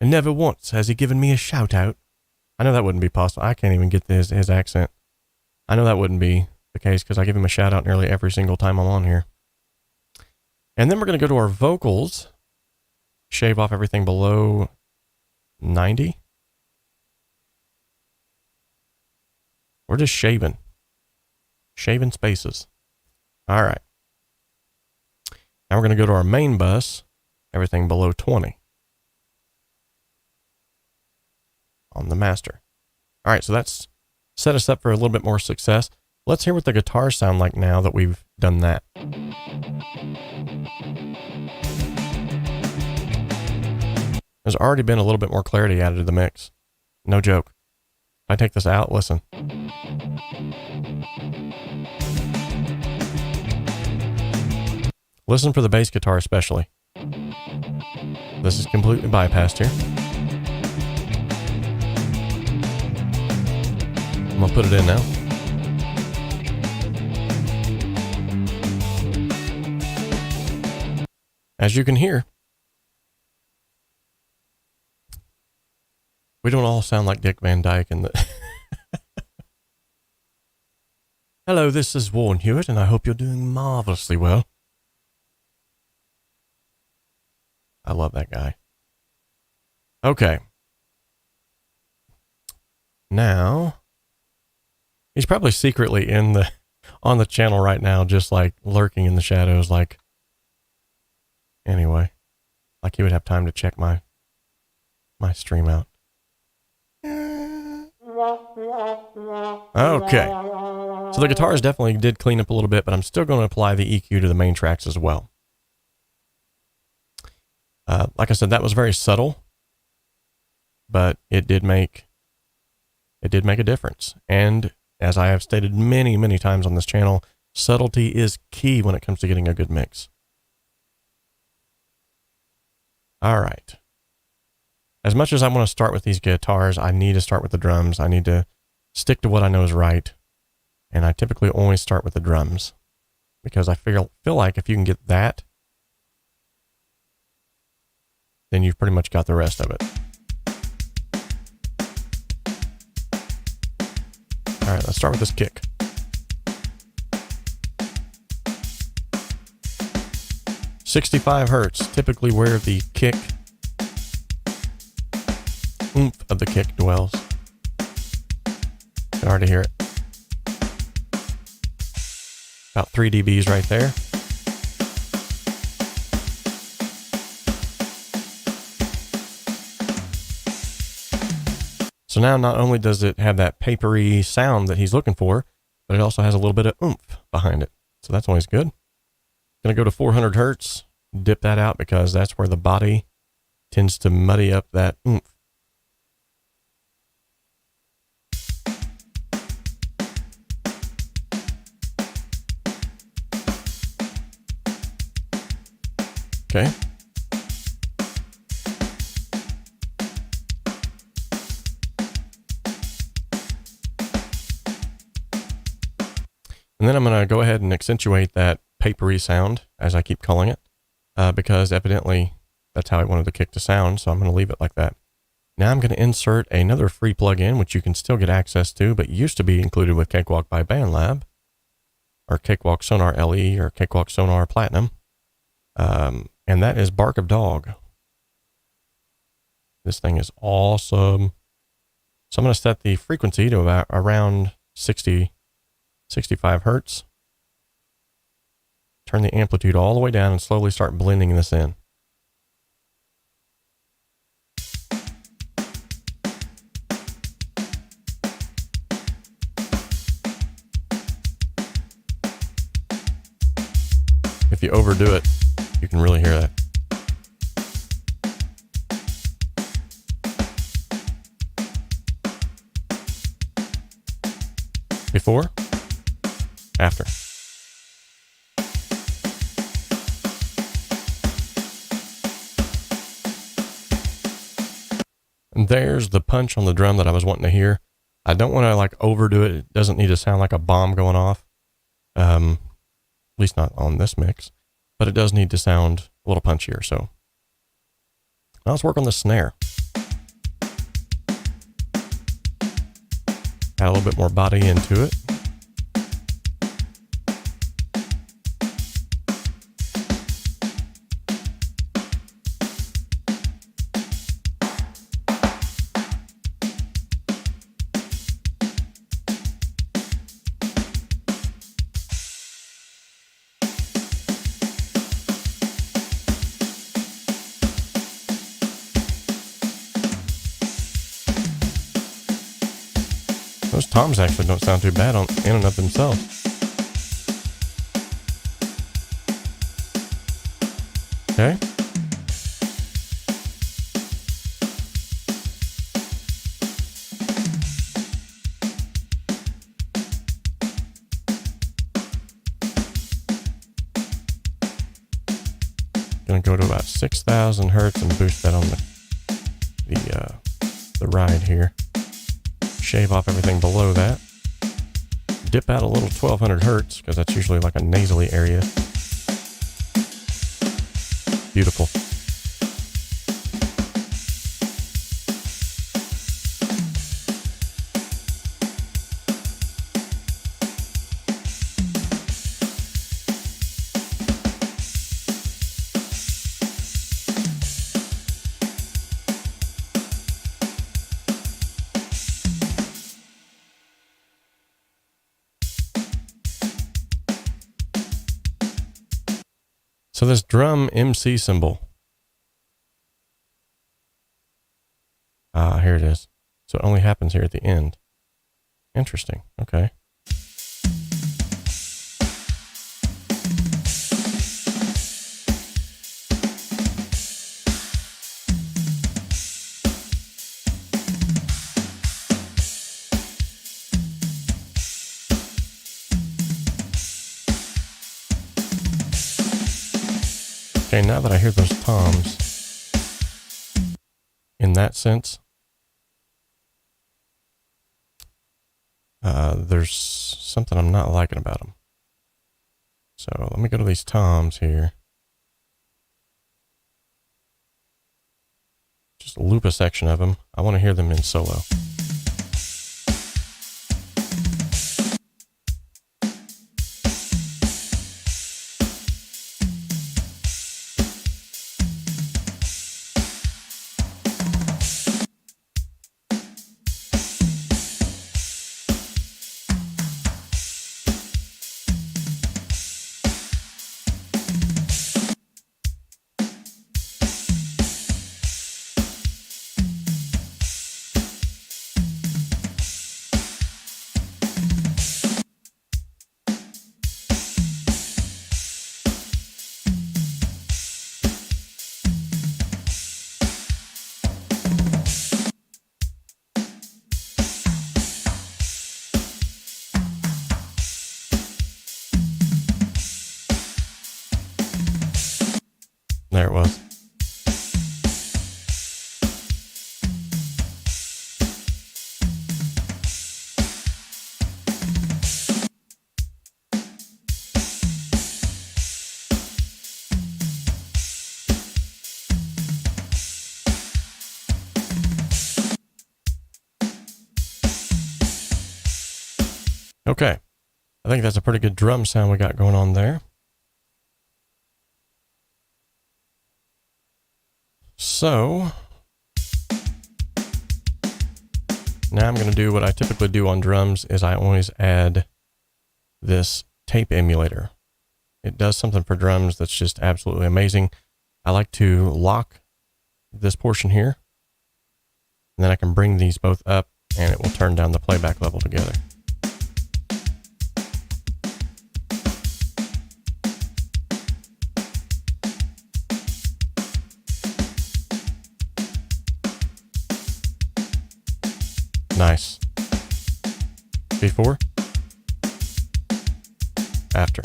And never once has he given me a shout out. I know that wouldn't be possible. I can't even get his accent. I know that wouldn't be the case because I give him a shout out nearly every single time I'm on here. And then we're going to go to our vocals. Shave off everything below 90. We're just shaving. Shaving spaces. All right. Now we're going to go to our main bus. Everything below 20. On the master. All right, so that's set us up for a little bit more success. Let's hear what the guitars sound like now that we've done that. There's already been a little bit more clarity added to the mix. No joke. If I take this out, listen. Listen for the bass guitar especially. This is completely bypassed here. I'm going to put it in now. As you can hear, we don't all sound like Dick Van Dyke in the... Hello, this is Warren Hewitt, and I hope you're doing marvelously well. I love that guy. Okay. Now, he's probably secretly on the channel right now, just like lurking in the shadows, like, anyway, like he would have time to check my stream out. Okay. So the guitars definitely did clean up a little bit, but I'm still going to apply the EQ to the main tracks as well. Like I said, that was very subtle, but it did make a difference. And as I have stated many, many times on this channel, subtlety is key when it comes to getting a good mix. All right. As much as I want to start with these guitars, I need to start with the drums. I need to stick to what I know is right. And I typically only start with the drums because I feel like if you can get that, then you've pretty much got the rest of it. All right, let's start with this kick. 𝗶 Hz, typically where the kick oomph of the kick dwells. You can already hear it. About 3 dBs right there. So now not only does it have that papery sound that he's looking for, but it also has a little bit of oomph behind it. So that's always good. Gonna go to 400 Hertz, dip that out because that's where the body tends to muddy up that oomph. Okay. And then I'm going to go ahead and accentuate that papery sound, as I keep calling it, because evidently that's how I wanted the kick to sound, so I'm going to leave it like that. Now I'm going to insert another free plugin, which you can still get access to, but used to be included with Cakewalk by BandLab, or Cakewalk Sonar LE, or Cakewalk Sonar Platinum, and that is Bark of Dog. This thing is awesome. So I'm going to set the frequency to about around 65 Hertz. Turn the amplitude all the way down and slowly start blending this in. If you overdo it, you can really hear that. Before, after. And there's the punch on the drum that I was wanting to hear. I don't want to like overdo it. It doesn't need to sound like a bomb going off. At least not on this mix, but it does need to sound a little punchier. So now let's work on the snare. Add a little bit more body into it. Those toms actually don't sound too bad in and of themselves. Okay. Gonna go to about 6,000 Hertz and boost that on the ride here. Shave off everything below that. Dip out a little 1200 Hertz because that's usually like a nasally area. Beautiful. So this drum MC symbol. Here it is. So it only happens here at the end. Interesting. Okay. Okay, now that I hear those toms, in that sense, there's something I'm not liking about them. So let me go to these toms here. Just loop a section of them. I want to hear them in solo. There it was. Okay. I think that's a pretty good drum sound we got going on there. So now I'm going to do what I typically do on drums is I always add this tape emulator. It does something for drums that's just absolutely amazing. I like to lock this portion here, and then I can bring these both up and it will turn down the playback level together. Nice. Before, after.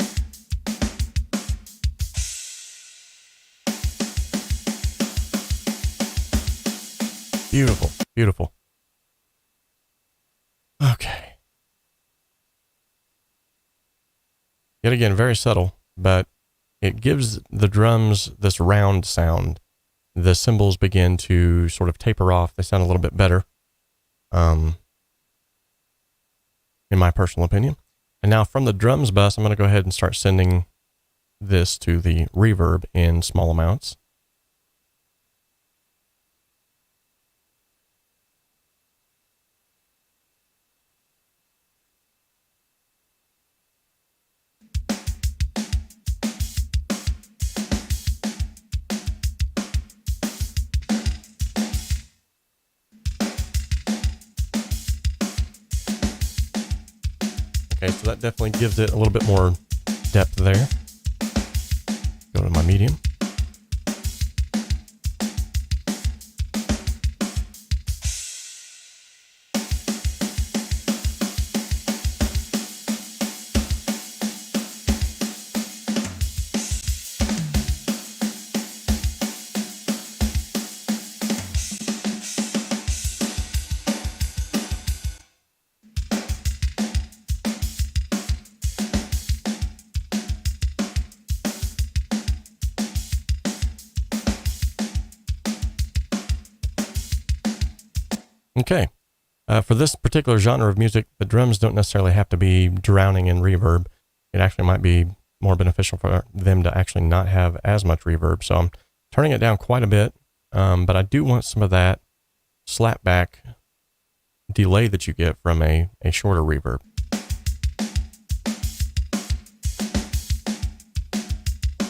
Beautiful, beautiful. Okay. Yet again, very subtle, but it gives the drums this round sound. The cymbals begin to sort of taper off. They sound a little bit better. In my personal opinion. And now from the drums bus, I'm going to go ahead and start sending this to the reverb in small amounts. Okay, so that definitely gives it a little bit more depth there. Go to my medium. Okay, for this particular genre of music, the drums don't necessarily have to be drowning in reverb. It actually might be more beneficial for them to actually not have as much reverb. So I'm turning it down quite a bit, but I do want some of that slapback delay that you get from a shorter reverb.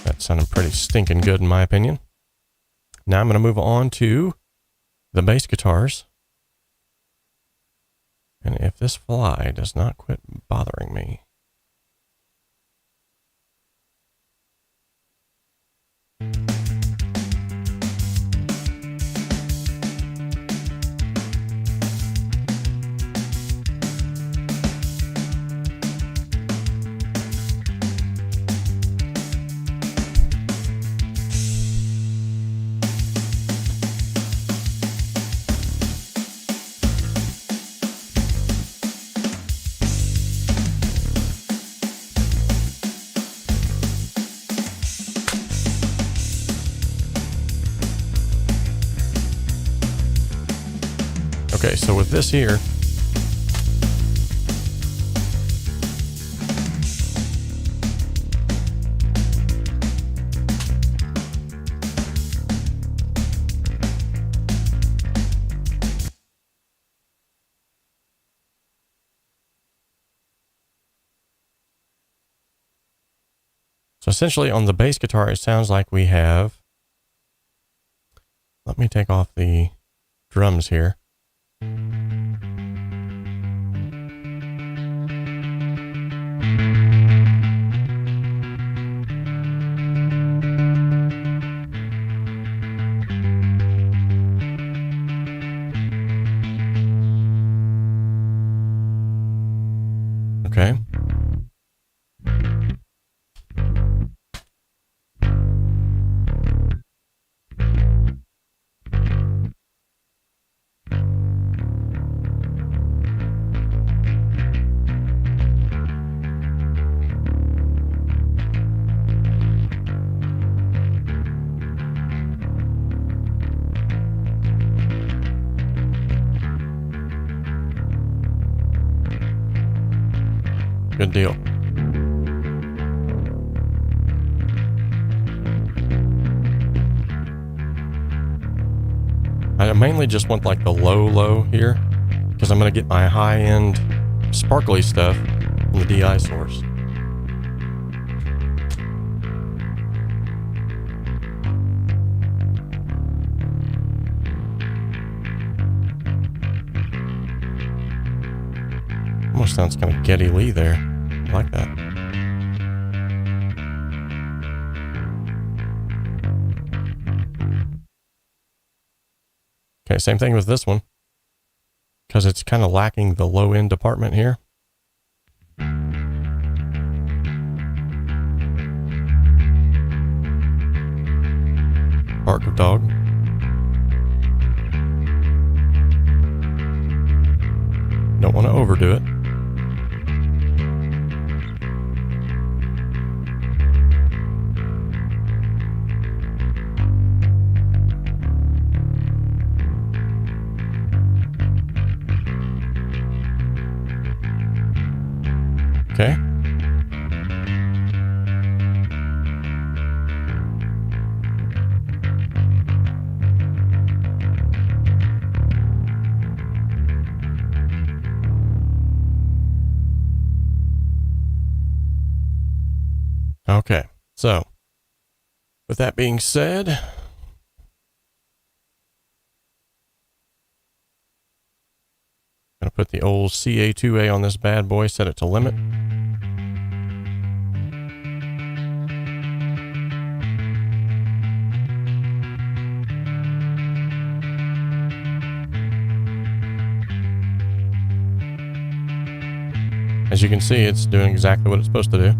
That sounding pretty stinking good in my opinion. Now I'm going to move on to the bass guitars. And if this fly does not quit bothering me. Okay, so with this here, so essentially on the bass guitar, it sounds like we have, let me take off the drums here. Okay. Good deal. I mainly just want like the low here because I'm going to get my high-end sparkly stuff from the DI source. Almost sounds kind of Geddy Lee there. I like that. Okay, same thing with this one. Because it's kind of lacking the low end department here. Bark of dog. Don't want to overdo it. Okay. Okay, so with that being said, I'm going to put the old CA2A on this bad boy, set it to limit. As you can see, it's doing exactly what it's supposed to do.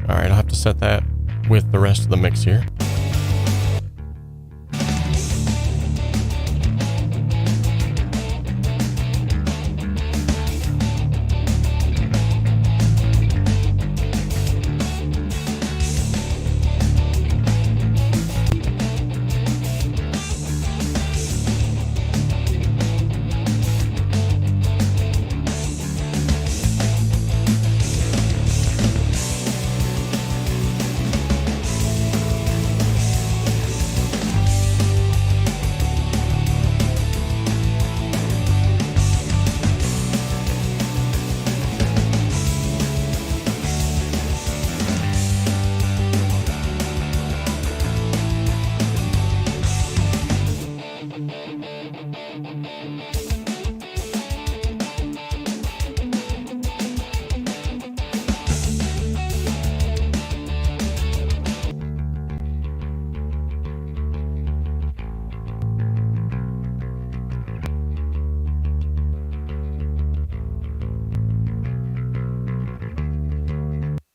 All right, I'll have to set that with the rest of the mix here.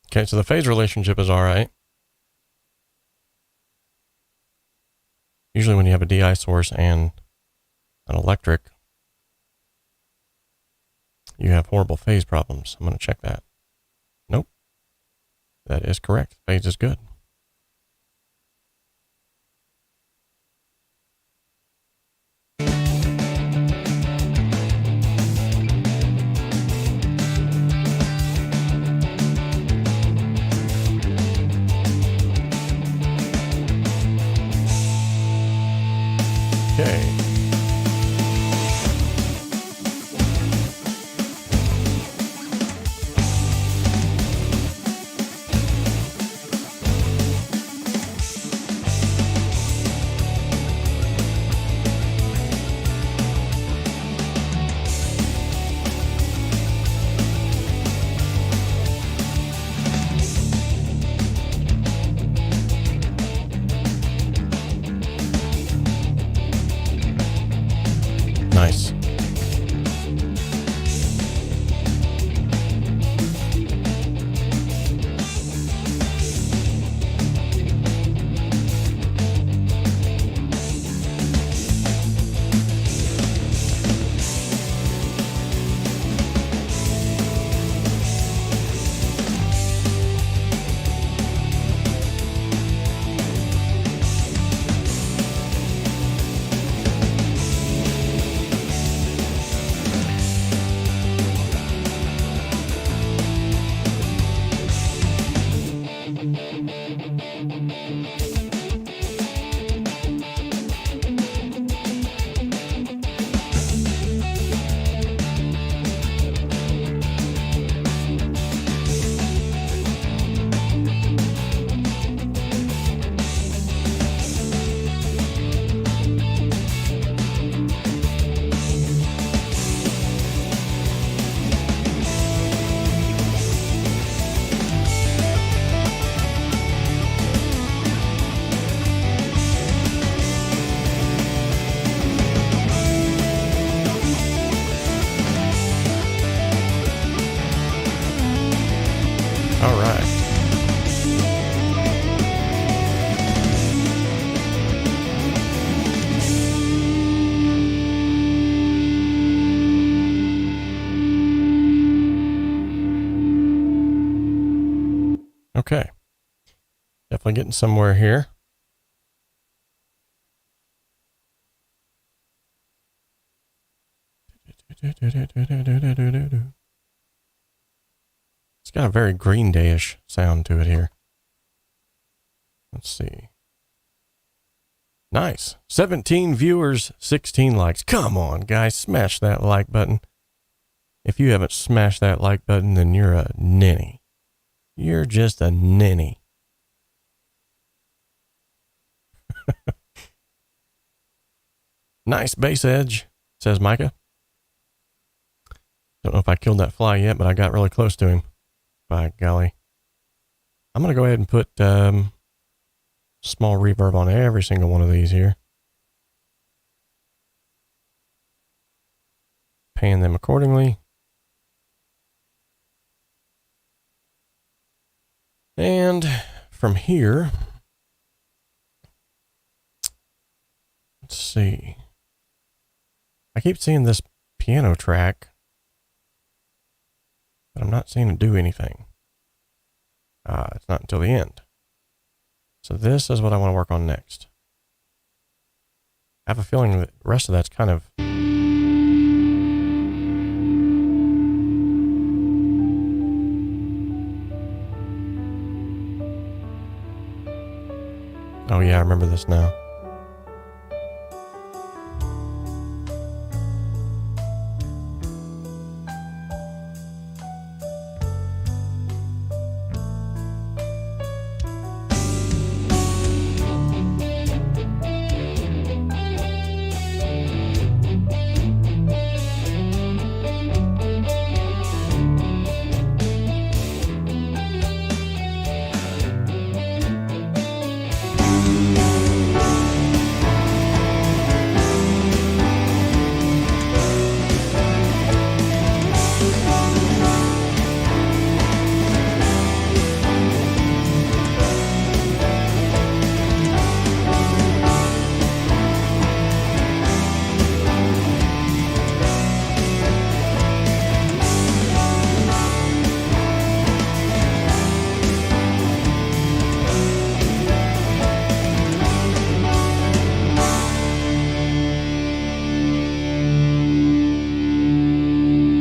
Okay, so the phase relationship is all right. Usually when you have a DI source and an electric, you have horrible phase problems. I'm going to check that. Nope. That is correct. Phase is good. Okay. Nice. All right. Okay. Definitely getting somewhere here. It's got a very Green Day-ish sound to it here. Let's see. Nice. 17 viewers, 16 likes. Come on, guys. Smash that like button. If you haven't smashed that like button, then you're a ninny. You're just a ninny. Nice bass edge, says Micah. Don't know if I killed that fly yet, but I got really close to him. By golly. I'm going to go ahead and put small reverb on every single one of these here. Pan them accordingly. And from here, let's see. I keep seeing this piano track, but I'm not seeing it do anything. It's not until the end. So this is what I want to work on next. I have a feeling that the rest of that's kind of... Oh yeah, I remember this now.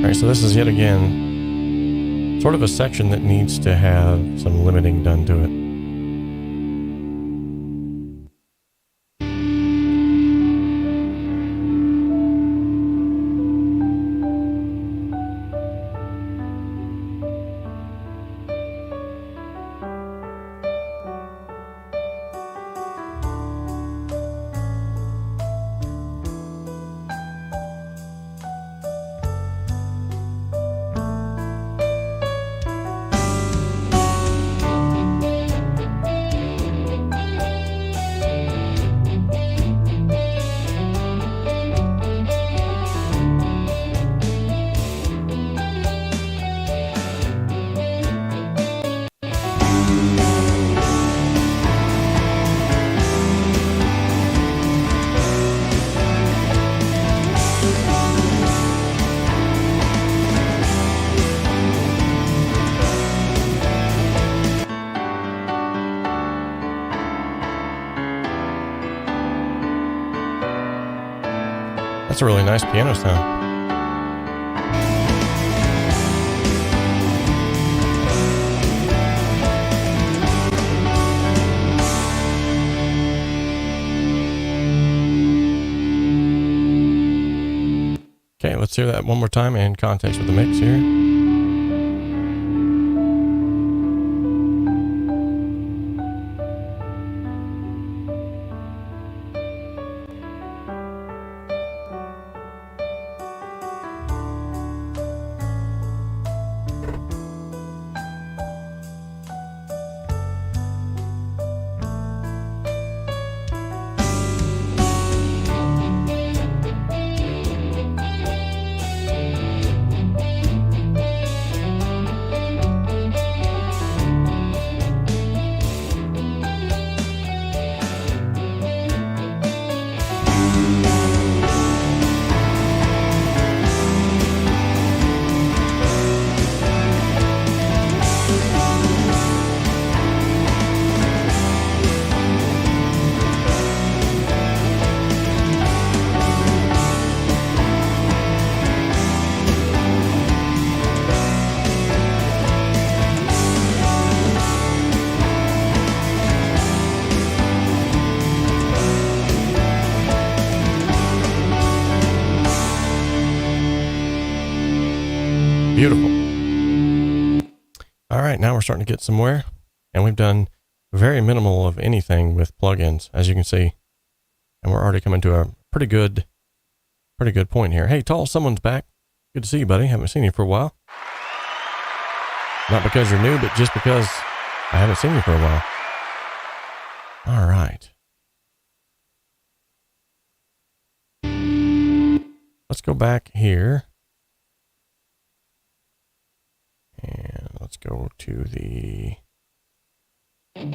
Alright, so this is yet again sort of a section that needs to have some limiting done to it. That's a really nice piano sound. Okay, let's hear that one more time in context with the mix here. Beautiful. All right, now we're starting to get somewhere, and we've done very minimal of anything with plugins, as you can see, and we're already coming to a pretty good point here. Hey, Tall, someone's back. Good to see you, buddy. Haven't seen you for a while. Not because you're new, but just because I haven't seen you for a while. All right. Let's go back here. And let's go to the I'm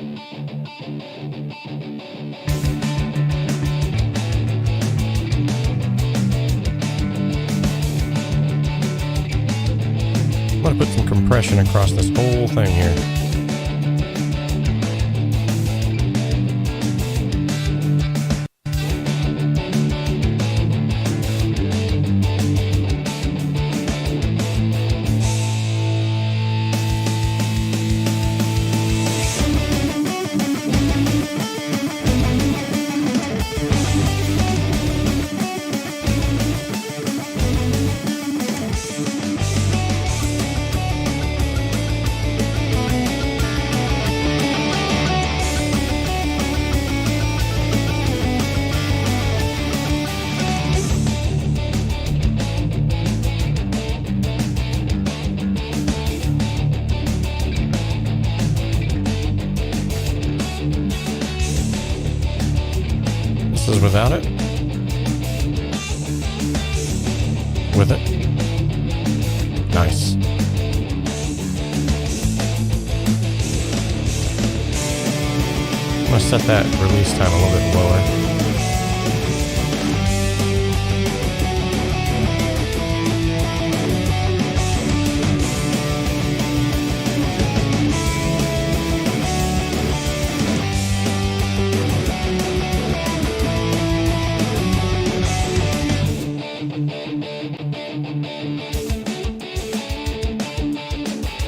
going to put some compression across this whole thing here. Without it, with it, nice. I'm going to set that release time a little bit lower.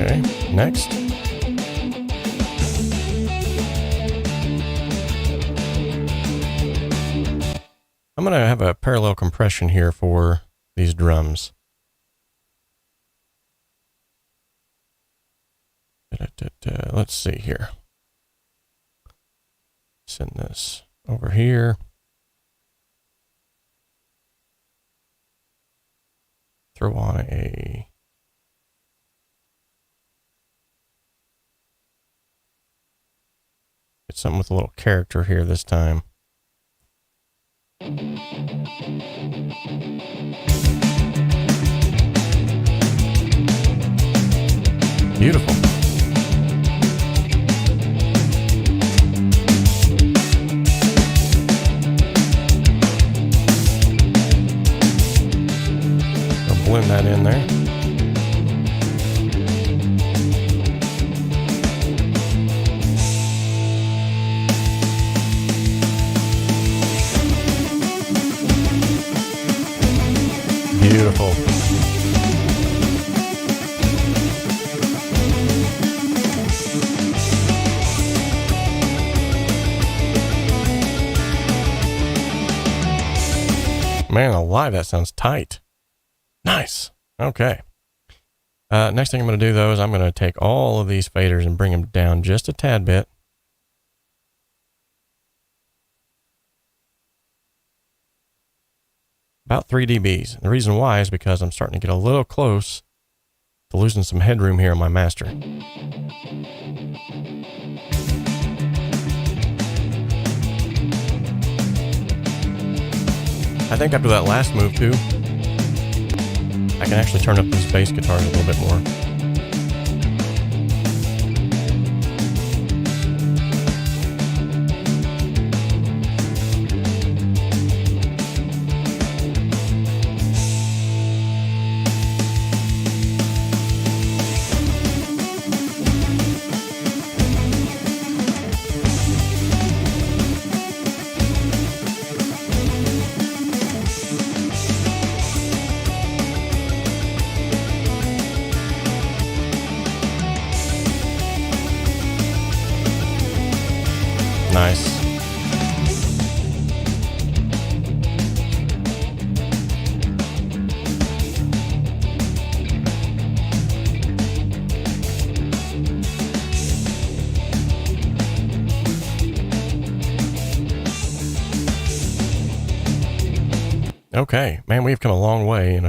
Okay, next. I'm going to have a parallel compression here for these drums. Let's see here. Send this over here. Throw on a get something with a little character here this time. Beautiful. I'll blend that in there. Beautiful. Man alive, that sounds tight. Nice. Okay. Next thing I'm going to do, though, is I'm going to take all of these faders and bring them down just a tad bit. About 3 dBs. The reason why is because I'm starting to get a little close to losing some headroom here on my master. I think after that last move too, I can actually turn up these bass guitars a little bit more. Nice. Okay, man, we've come a long way in a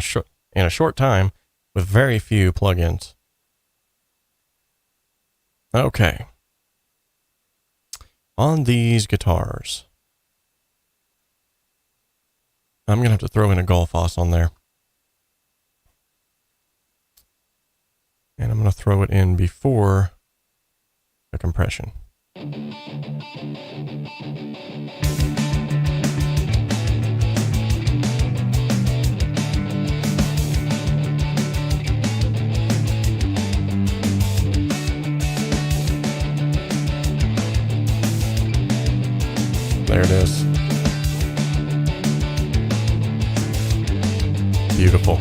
short time with very few plugins. Okay. On these guitars, I'm going to have to throw in a 𝗏𝗏𝗏 on there. And I'm going to throw it in before the compression. There it is. Beautiful.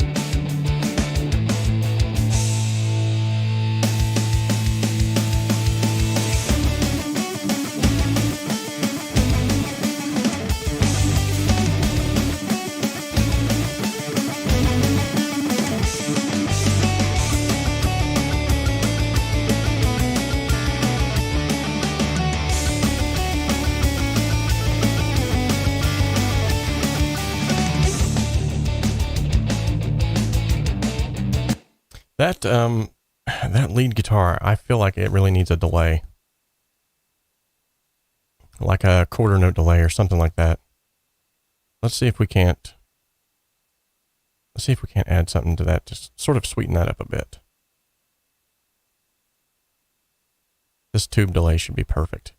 That lead guitar, I feel like it really needs a delay. Like a quarter note delay or something like that. Let's see if we can't add something to that, just sort of sweeten that up a bit. This tube delay should be perfect.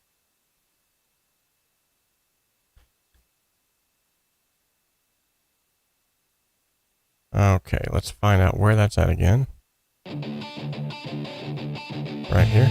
Okay, let's find out where that's at again. Right here.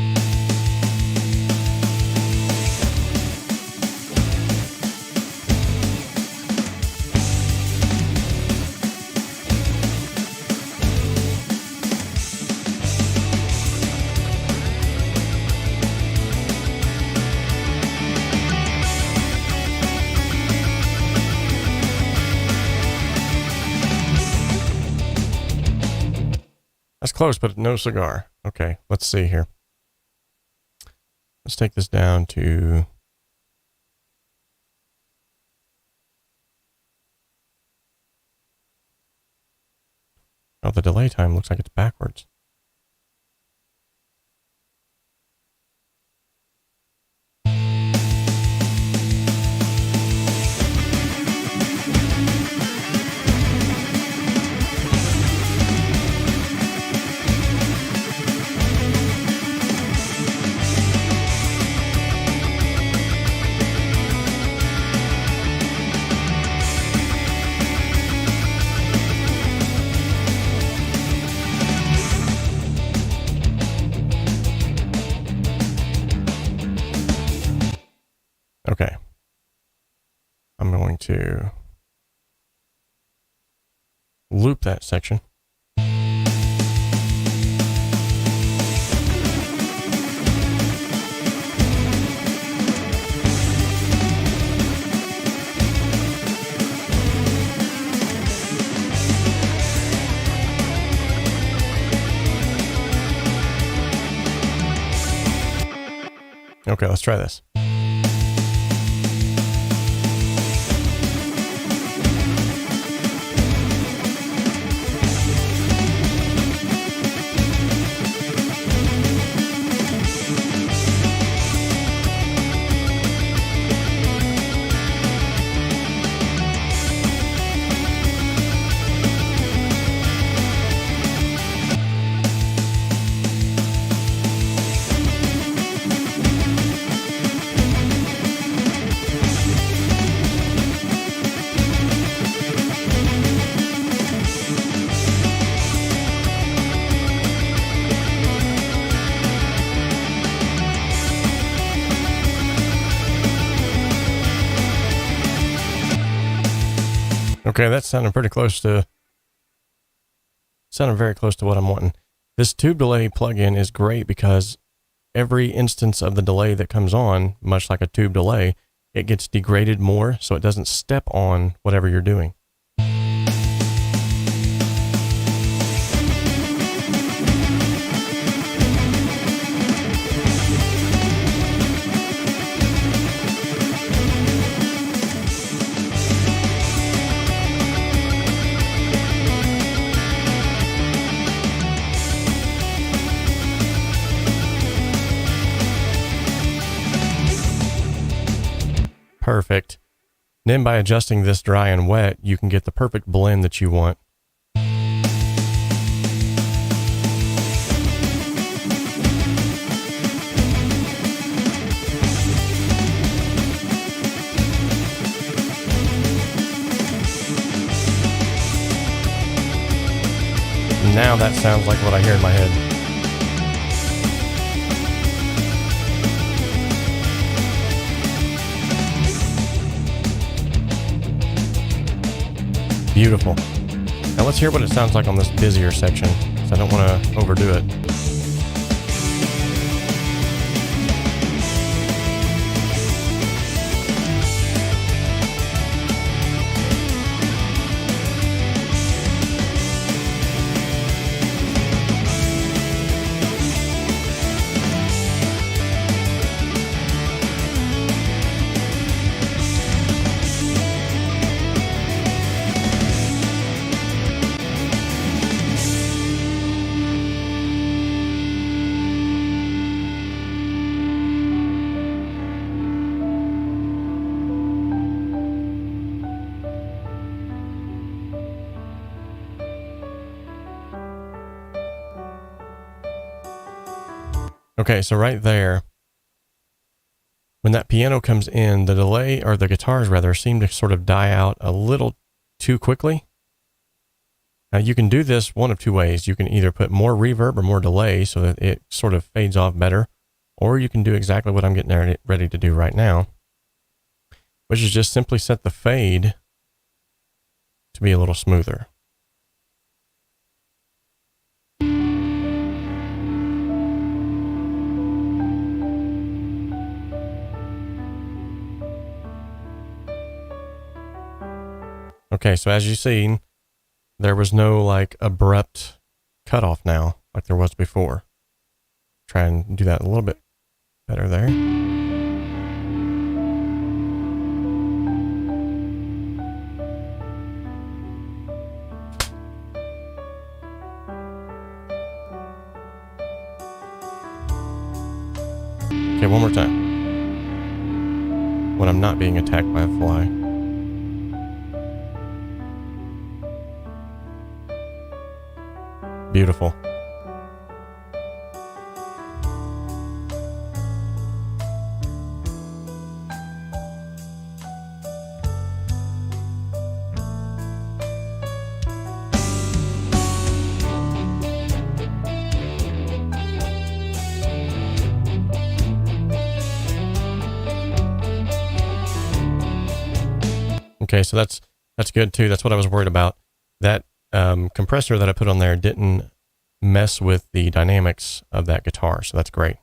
close, but no cigar. Okay, let's see here. Let's take this down to... Oh, the delay time looks like it's backwards. Okay. I'm going to loop that section. Okay, let's try this. Okay, that's sounding pretty close to, sounding very close to what I'm wanting. This tube delay plugin is great because every instance of the delay that comes on, much like a tube delay, it gets degraded more so it doesn't step on whatever you're doing. Perfect. Then by adjusting this dry and wet, you can get the perfect blend that you want. Now that sounds like what I hear in my head. Beautiful. Now let's hear what it sounds like on this busier section, because I don't want to overdo it. Okay, so right there, when that piano comes in, the delay, or the guitars rather, seem to sort of die out a little too quickly. Now you can do this one of two ways. You can either put more reverb or more delay so that it sort of fades off better, or you can do exactly what I'm getting ready to do right now, which is just simply set the fade to be a little smoother. Okay, so as you've seen, there was no like abrupt cutoff now. like there was before. Try and do that a little bit better there. Okay, one more time. When I'm not being attacked by a fly. Beautiful. Okay, so that's good too. That's what I was worried about. That compressor that I put on there didn't mess with the dynamics of that guitar, so that's great.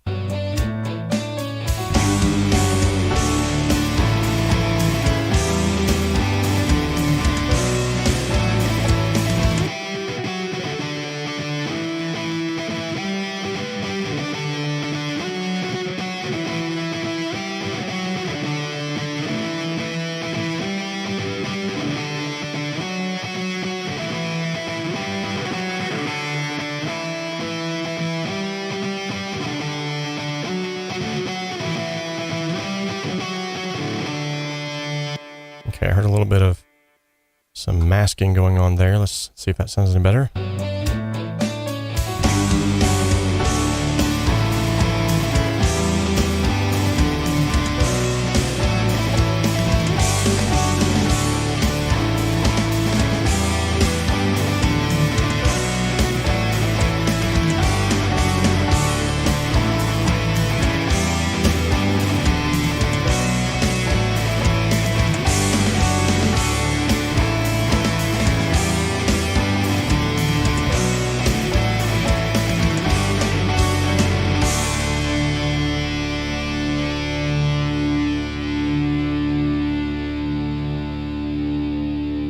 Okay, I heard a little bit of some masking going on there. Let's see if that sounds any better.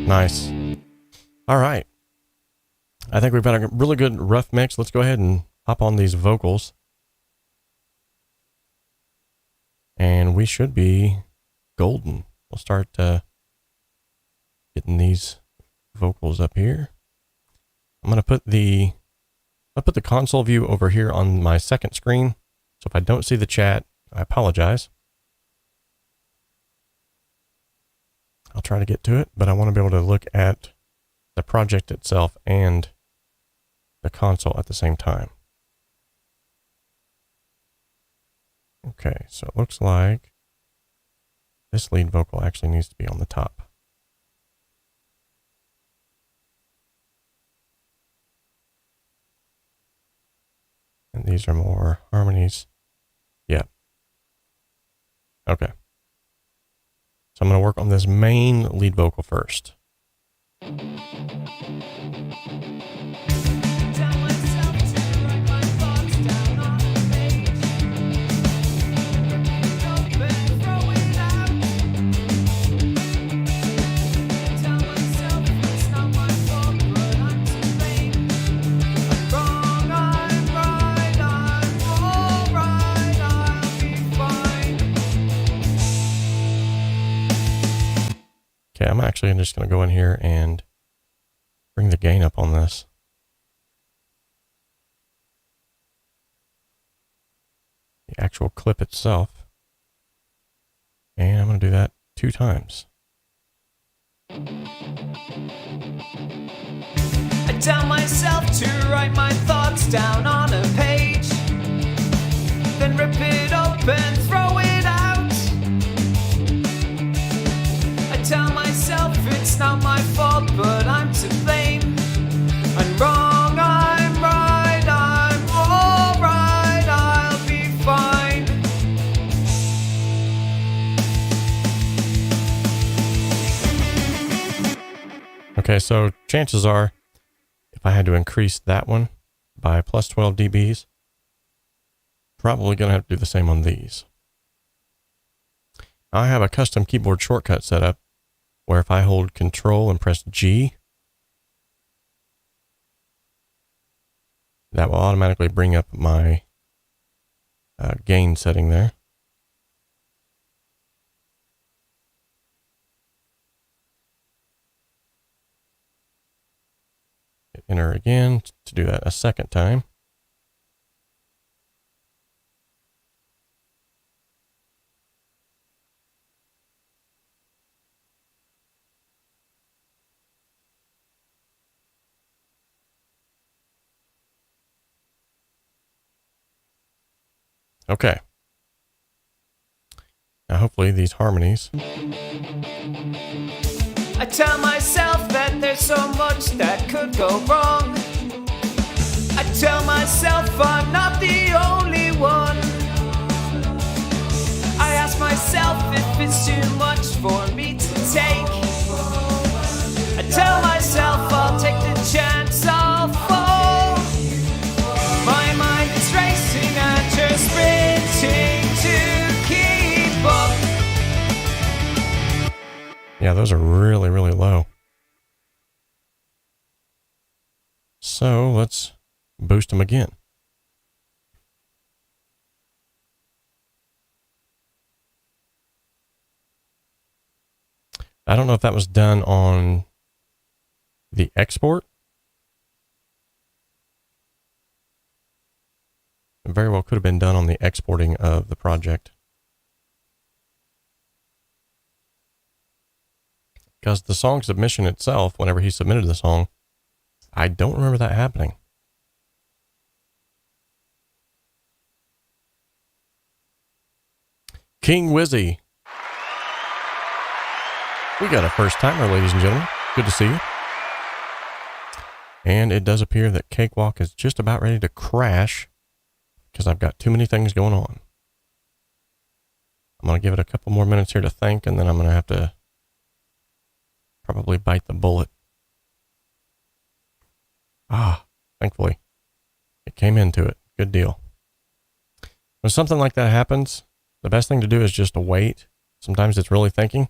Nice. All right. I think we've got a really good rough mix. Let's go ahead and hop on these vocals. And we should be golden. We'll start getting these vocals up here. I'm going to put the console view over here on my second screen. So if I don't see the chat, I apologize. I'll try to get to it, but I want to be able to look at the project itself and the console at the same time. Okay, so it looks like this lead vocal actually needs to be on the top. And these are more harmonies. Yeah. Okay. So I'm going to work on this main lead vocal first. Okay, I'm actually just going to go in here and bring the gain up on this. The actual clip itself. And I'm going to do that 2 times. I tell myself to write my thoughts down on a page, then rip it up and throw it out. I tell myself it's not my fault, but I'm to blame. I'm wrong, I'm right, I'm alright, I'll be fine. Okay, so chances are, if I had to increase that one by plus 12 dBs, probably going to have to do the same on these. I have a custom keyboard shortcut set up where if I hold Control and press G, That will automatically bring up my gain setting there. Hit enter again to do that a second time. Okay. Now hopefully these harmonies. I tell myself that there's so much that could go wrong. I tell myself I'm not the only one. I ask myself if it's too much for me to take. I tell myself I'll take the chance I'll fall. My mind is racing and just sprinting to keep up. Yeah, those are really, really low. So let's boost them again. I don't know if that was done on the export. It very well could have been done on the exporting of the project. Because the song submission itself, whenever he submitted the song, I don't remember that happening. 𝗏𝗏𝗧𝗿. We got a first timer, ladies and gentlemen. Good to see you. And it does appear that Cakewalk is just about ready to crash because I've got too many things going on. I'm going to give it a couple more minutes here to think, and then I'm going to have to probably bite the bullet. Ah, thankfully, it came into it. Good deal. When something like that happens, the best thing to do is just to wait. Sometimes it's really thinking.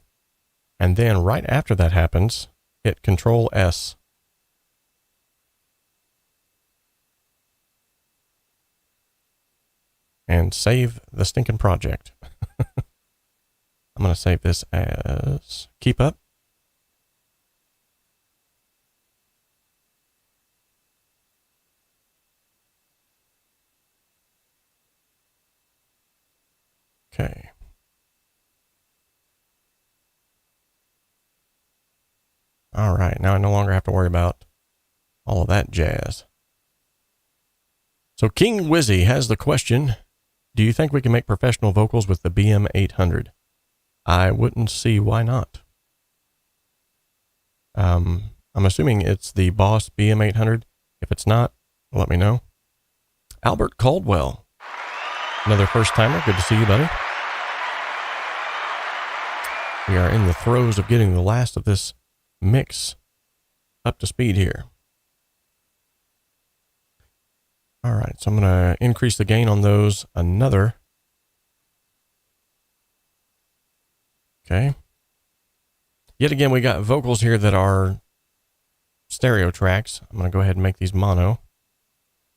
And then right after that happens, hit Control S. And save the stinking project. I'm going to save this as Keep Up. Okay. All right, now I no longer have to worry about all of that jazz. So 𝗏𝗏𝗧𝗿 has the question, do you think we can make professional vocals with the BM800? I wouldn't see why not. I'm assuming it's the Boss BM800. If it's not, let me know. Albert Caldwell, another first timer. Good to see you, buddy. We are in the throes of getting the last of this mix up to speed here. All right, so I'm going to increase the gain on those another. Okay. Yet again, we got vocals here that are stereo tracks. I'm going to go ahead and make these mono,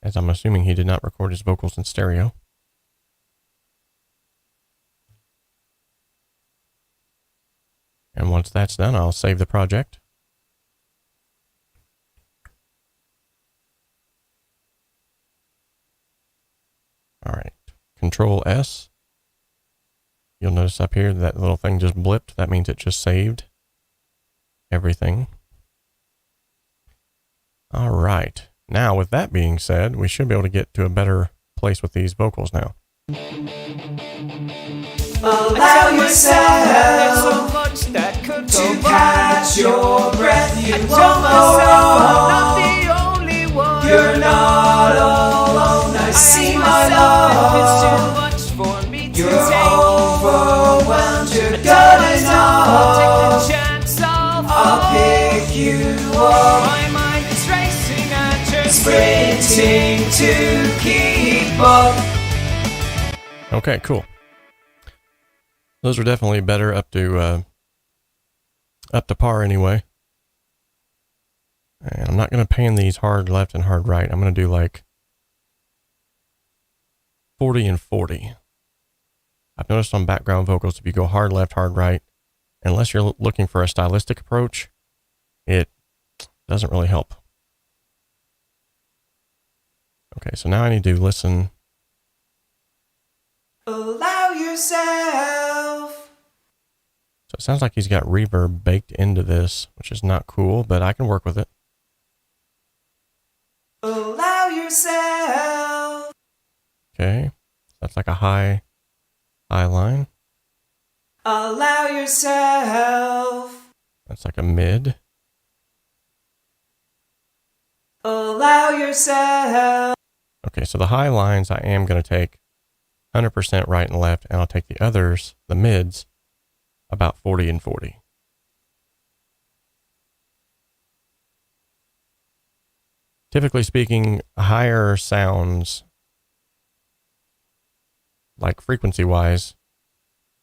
as I'm assuming he did not record his vocals in stereo. And once that's done, I'll save the project. All right, Control S. You'll notice up here that little thing just blipped. That means it just saved everything. All right. Now, with that being said, we should be able to get to a better place with these vocals now. Allow yourself to catch your breath. You won't go wrong. You're not alone. I see my love. You're overwhelmed. You're good enough. I'll pick you up. My mind is racing and you're sprinting to keep up. Okay, cool. Those are definitely better up to par anyway. And I'm not going to pan these hard left and hard right. I'm going to do like 40 and 40. I've noticed on background vocals, if you go hard left, hard right, unless you're looking for a stylistic approach, it doesn't really help. Okay, so now I need to listen. Allow yourself. So it sounds like he's got reverb baked into this, which is not cool, but I can work with it. Allow yourself. Okay, that's like a high line. Allow yourself. That's like a mid. Allow yourself. Okay, so the high lines I am going to take 100% right and left, and I'll take the others, the mids, about 40 and 40. Typically speaking, higher sounds, like frequency-wise,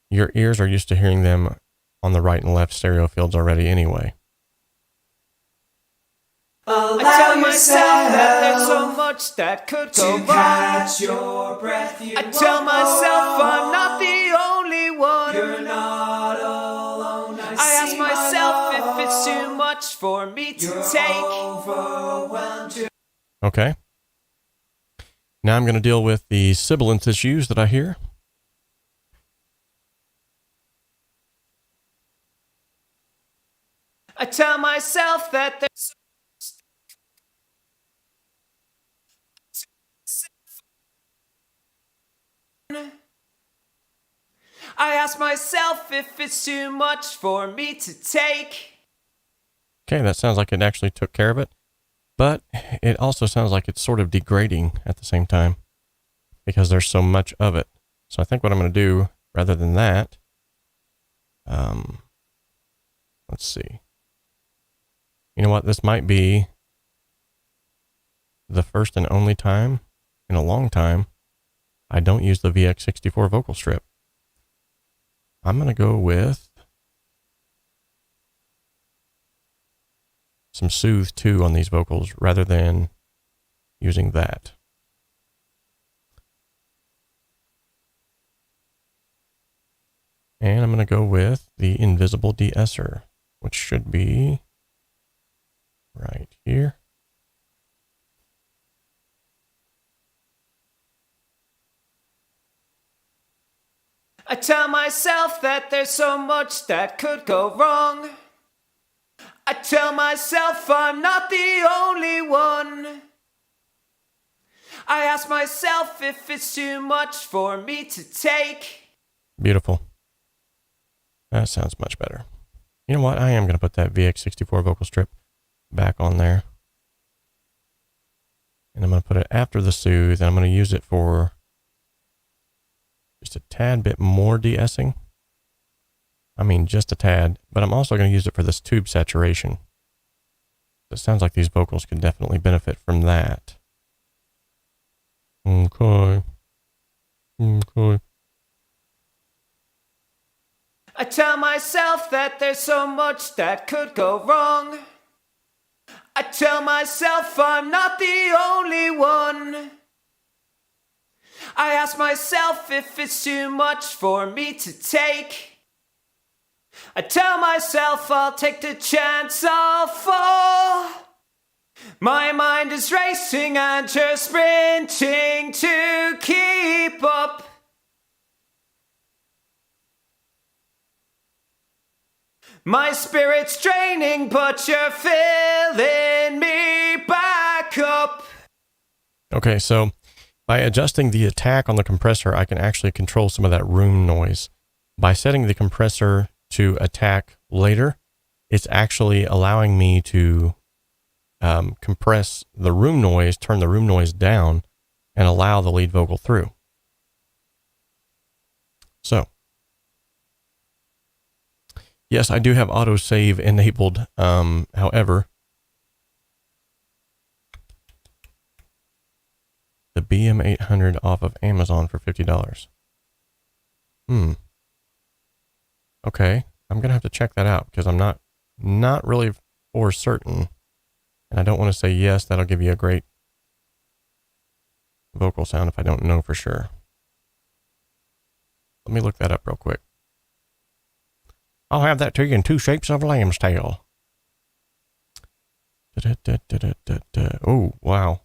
your ears are used to hearing them on the right and left stereo fields already anyway. I tell myself that there's so much that could go wrong. Catch your breath, I tell myself I'm not the only one. You're not alone. I ask myself if it's too much for me to take. Overwhelmed. Okay. Now I'm going to deal with the sibilance issues that I hear. I tell myself that there's I ask myself if it's too much for me to take. Okay, that sounds like it actually took care of it, but it also sounds like it's sort of degrading at the same time because there's so much of it. So I think what I'm going to do, rather than that, let's see. You know what? This might be the first and only time in a long time I don't use the VX64 vocal strip. I'm going to go with some Soothe 2 on these vocals rather than using that. And I'm going to go with the Invisible de-esser, which should be right here. I tell myself that there's so much that could go wrong. I tell myself I'm not the only one. I ask myself if it's too much for me to take. Beautiful. That sounds much better. You know what? I am going to put that VX64 vocal strip back on there. And I'm going to put it after the Soothe, and I'm going to use it for just a tad bit more de-essing. I mean, just a tad, but I'm also going to use it for this tube saturation. It sounds like these vocals could definitely benefit from that. Okay. Okay. I tell myself that there's so much that could go wrong. I tell myself I'm not the only one. I ask myself if it's too much for me to take. I tell myself I'll take the chance I'll fall. My mind is racing and you're sprinting to keep up. My spirit's draining, but you're filling me back up. Okay, so by adjusting the attack on the compressor, I can actually control some of that room noise. By setting the compressor to attack later, it's actually allowing me to compress the room noise, turn the room noise down, and allow the lead vocal through. So, yes, I do have autosave enabled. However, the BM800 off of Amazon for $50. Okay, I'm going to have to check that out because I'm not really for certain. And I don't want to say yes, that'll give you a great vocal sound if I don't know for sure. Let me look that up real quick. I'll have that to you in 2 shapes of lamb's tail. Oh, wow.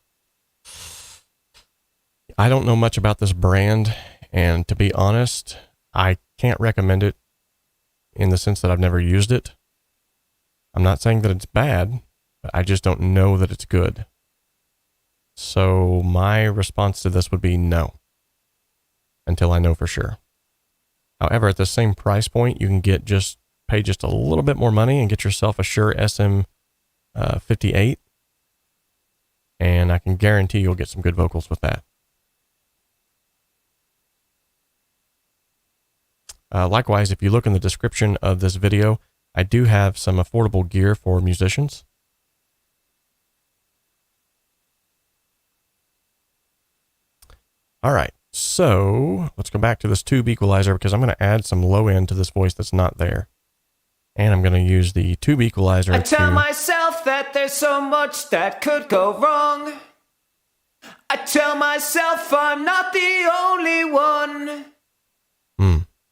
I don't know much about this brand, and to be honest, I can't recommend it in the sense that I've never used it. I'm not saying that it's bad, but I just don't know that it's good. So my response to this would be no, until I know for sure. However, at the same price point, you can pay just a little bit more money and get yourself a Shure SM58, and I can guarantee you'll get some good vocals with that. Likewise, if you look in the description of this video, I do have some affordable gear for musicians. All right, so let's go back to this tube equalizer because I'm going to add some low end to this voice that's not there. And I'm going to use the tube equalizer I tell myself that there's so much that could go wrong. I tell myself I'm not the only one.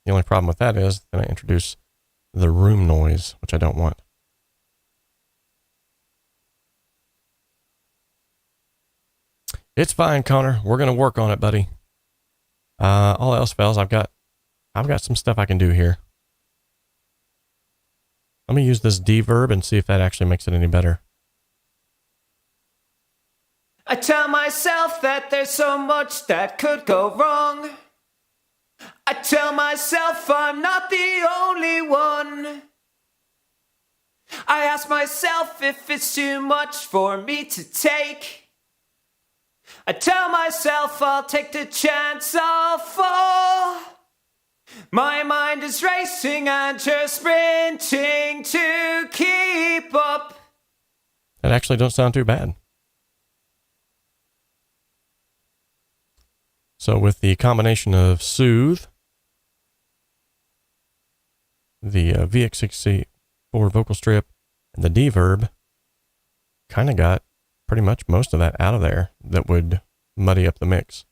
The only problem with that is that I introduce the room noise, which I don't want. It's fine, Connor. We're going to work on it, buddy. All else fails, I've got some stuff I can do here. Let me use this 𝗲𝗏 and see if that actually makes it any better. I tell myself that there's so much that could go wrong. I tell myself I'm not the only one. I ask myself if it's too much for me to take. I tell myself I'll take the chance I'll fall. My mind is racing and just sprinting to keep up. That actually don't sound too bad. So with the combination of Soothe, the 𝗬𝗃64 vocal strip, and the 𝗲𝗏, kind of got pretty much most of that out of there that would muddy up the mix.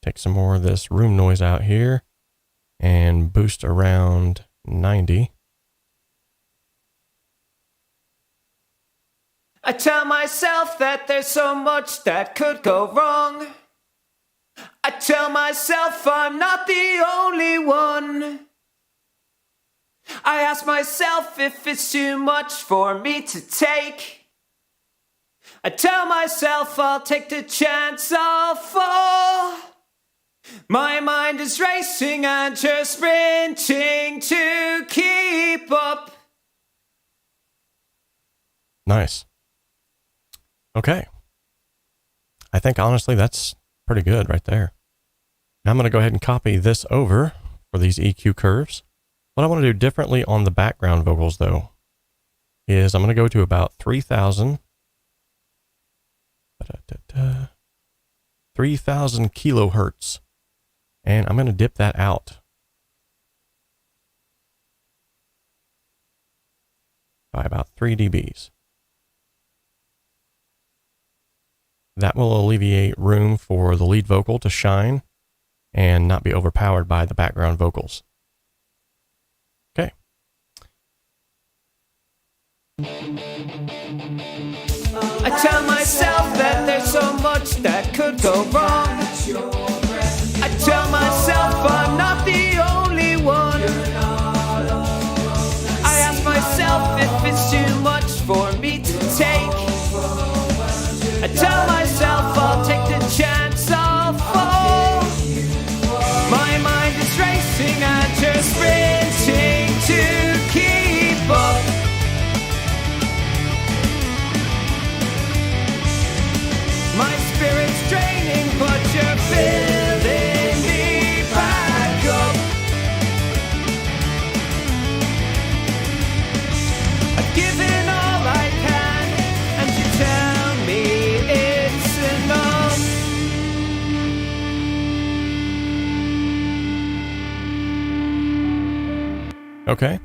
Take some more of this room noise out here and boost around 90. I tell myself that there's so much that could go wrong. I tell myself I'm not the only one. I ask myself if it's too much for me to take. I tell myself I'll take the chance I'll fall. My mind is racing and just sprinting to keep up. Nice. Okay. I think honestly that's pretty good right there. Now I'm going to go ahead and copy this over for these EQ curves. What I want to do differently on the background vocals though is I'm going to go to about 3,000 kilohertz, and I'm going to dip that out by about 3 dBs. That will alleviate room for the lead vocal to shine and not be overpowered by the background vocals. Okay. I tell myself that there's so much that could go wrong. I tell myself I'm not the only one. I ask myself if it's too much for me to take. I tell myself I'll take the chance I'll fall. My mind is racing and just sprinting to keep up. My spirit's draining, but you're filling me back up. I've given all I can, and you tell me it's enough. Okay.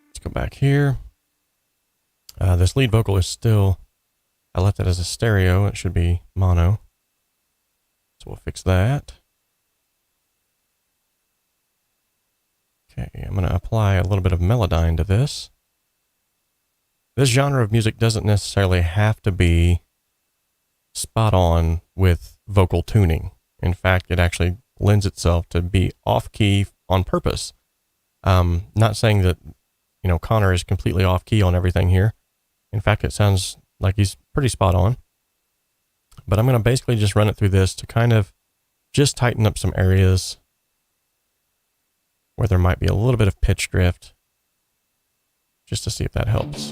Let's go back here. This lead vocal is still, I left it as a stereo. It should be mono. So we'll fix that. I'm going to apply a little bit of Melodyne to this. This genre of music doesn't necessarily have to be spot on with vocal tuning. In fact, it actually lends itself to be off key on purpose. Not saying that, you know, Connor is completely off key on everything here. In fact, it sounds like he's pretty spot on. But I'm going to basically just run it through this to kind of just tighten up some areas where there might be a little bit of pitch drift, just to see if that helps.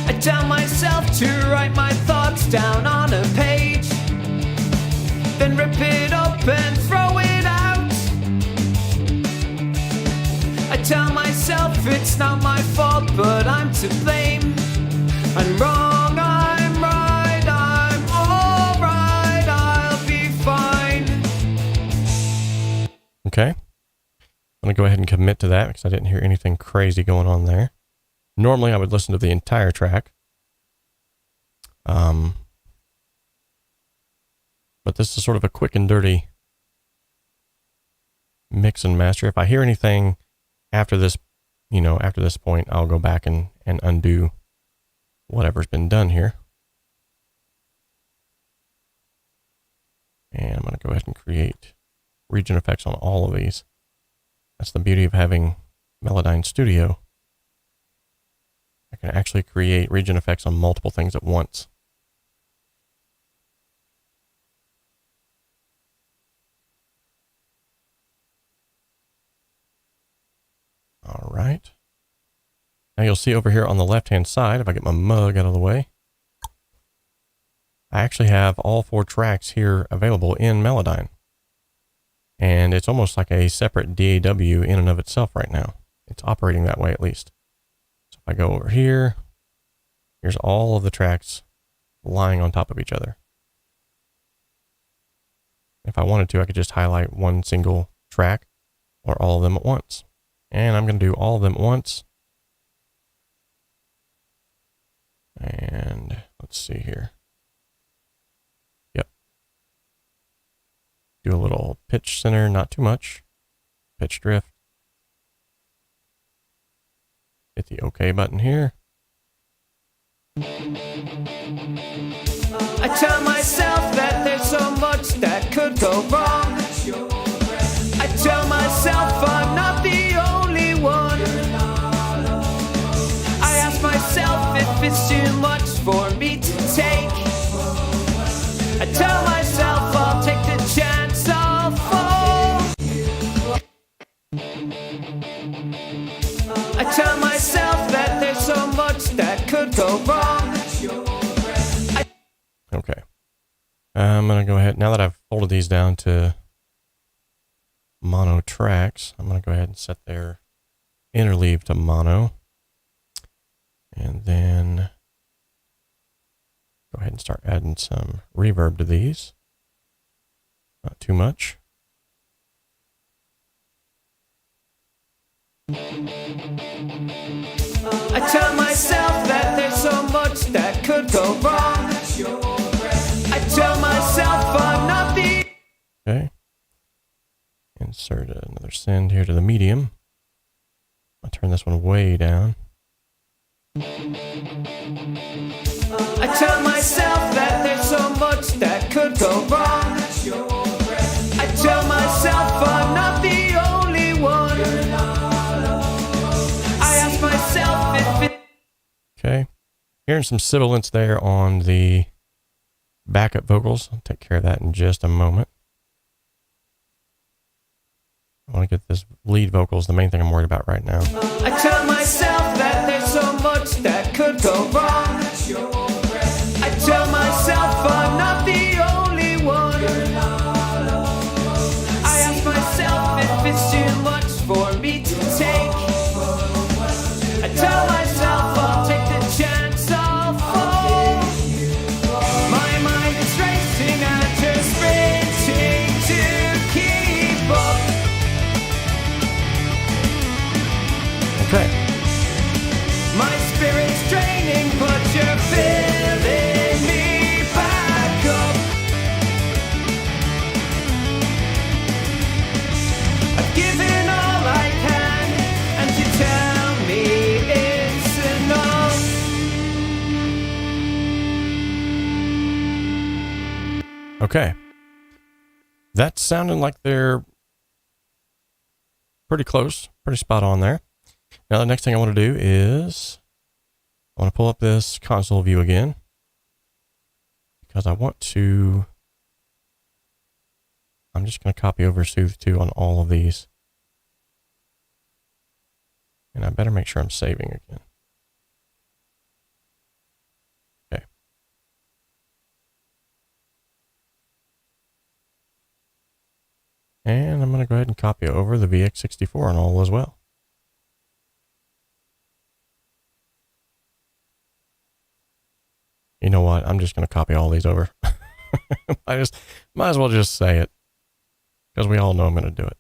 I tell myself to write my thoughts down on a page, then rip it up and throw it out. I tell myself it's not my fault, but I'm to blame. I'm wrong, I'm right, I'm alright, I'll be fine. Okay. I'm going to go ahead and commit to that because I didn't hear anything crazy going on there. Normally I would listen to the entire track. But this is sort of a quick and dirty mix and master. If I hear anything after this, you know, after this point, I'll go back and undo whatever's been done here. And I'm going to go ahead and create region effects on all of these. That's the beauty of having Melodyne Studio. I can actually create region effects on multiple things at once. All right. Now you'll see over here on the left-hand side, if I get my mug out of the way, I actually have all 4 tracks here available in Melodyne. And it's almost like a separate DAW in and of itself right now. It's operating that way at least. So if I go over here, here's all of the tracks lying on top of each other. If I wanted to, I could just highlight one single track or all of them at once. And I'm going to do all of them at once. And let's see here. Yep. Do a little pitch center, not too much. Pitch drift. Hit the OK button here. I tell myself that there's so much that could go wrong. I tell myself I'm not the only one. I ask myself if it's too much for me to take. I tell myself I'll take the chance, I'll fall. I tell myself that there's so much that could go wrong. Okay. I'm going to go ahead, now that I've folded these down to mono tracks, I'm going to go ahead and set their interleave to mono. And then go ahead and start adding some reverb to these. Not too much. I tell myself that there's so much that could go wrong. I tell myself I'm not the... Okay. Insert another send here to the medium. I'll turn this one way down. I tell myself that there's so much that could go wrong. I tell myself I'm not the only one. I ask myself if it... Okay. Hearing some sibilance there on the backup vocals. I'll take care of that in just a moment. I want to get this lead vocals, the main thing I'm worried about right now. I tell myself that there's so much that could go wrong. I tell myself I'm not the only one. I ask myself if it's too much for me to take. I tell myself I'll take the chance, I'll fall. My mind is racing, I'm just sprinting to keep up. Okay. My spirit's draining, but you're fit. Okay. That's sounding like they're pretty close, pretty spot on there. Now the next thing I want to do is I want to pull up this console view again because I want to, I'm just going to copy over Soothe 2 on all of these. And I better make sure I'm saving again. Okay. And I'm going to go ahead and copy over the VX64 and all as well. You know what? I'm just going to copy all these over. I might as well just say it because we all know I'm going to do it.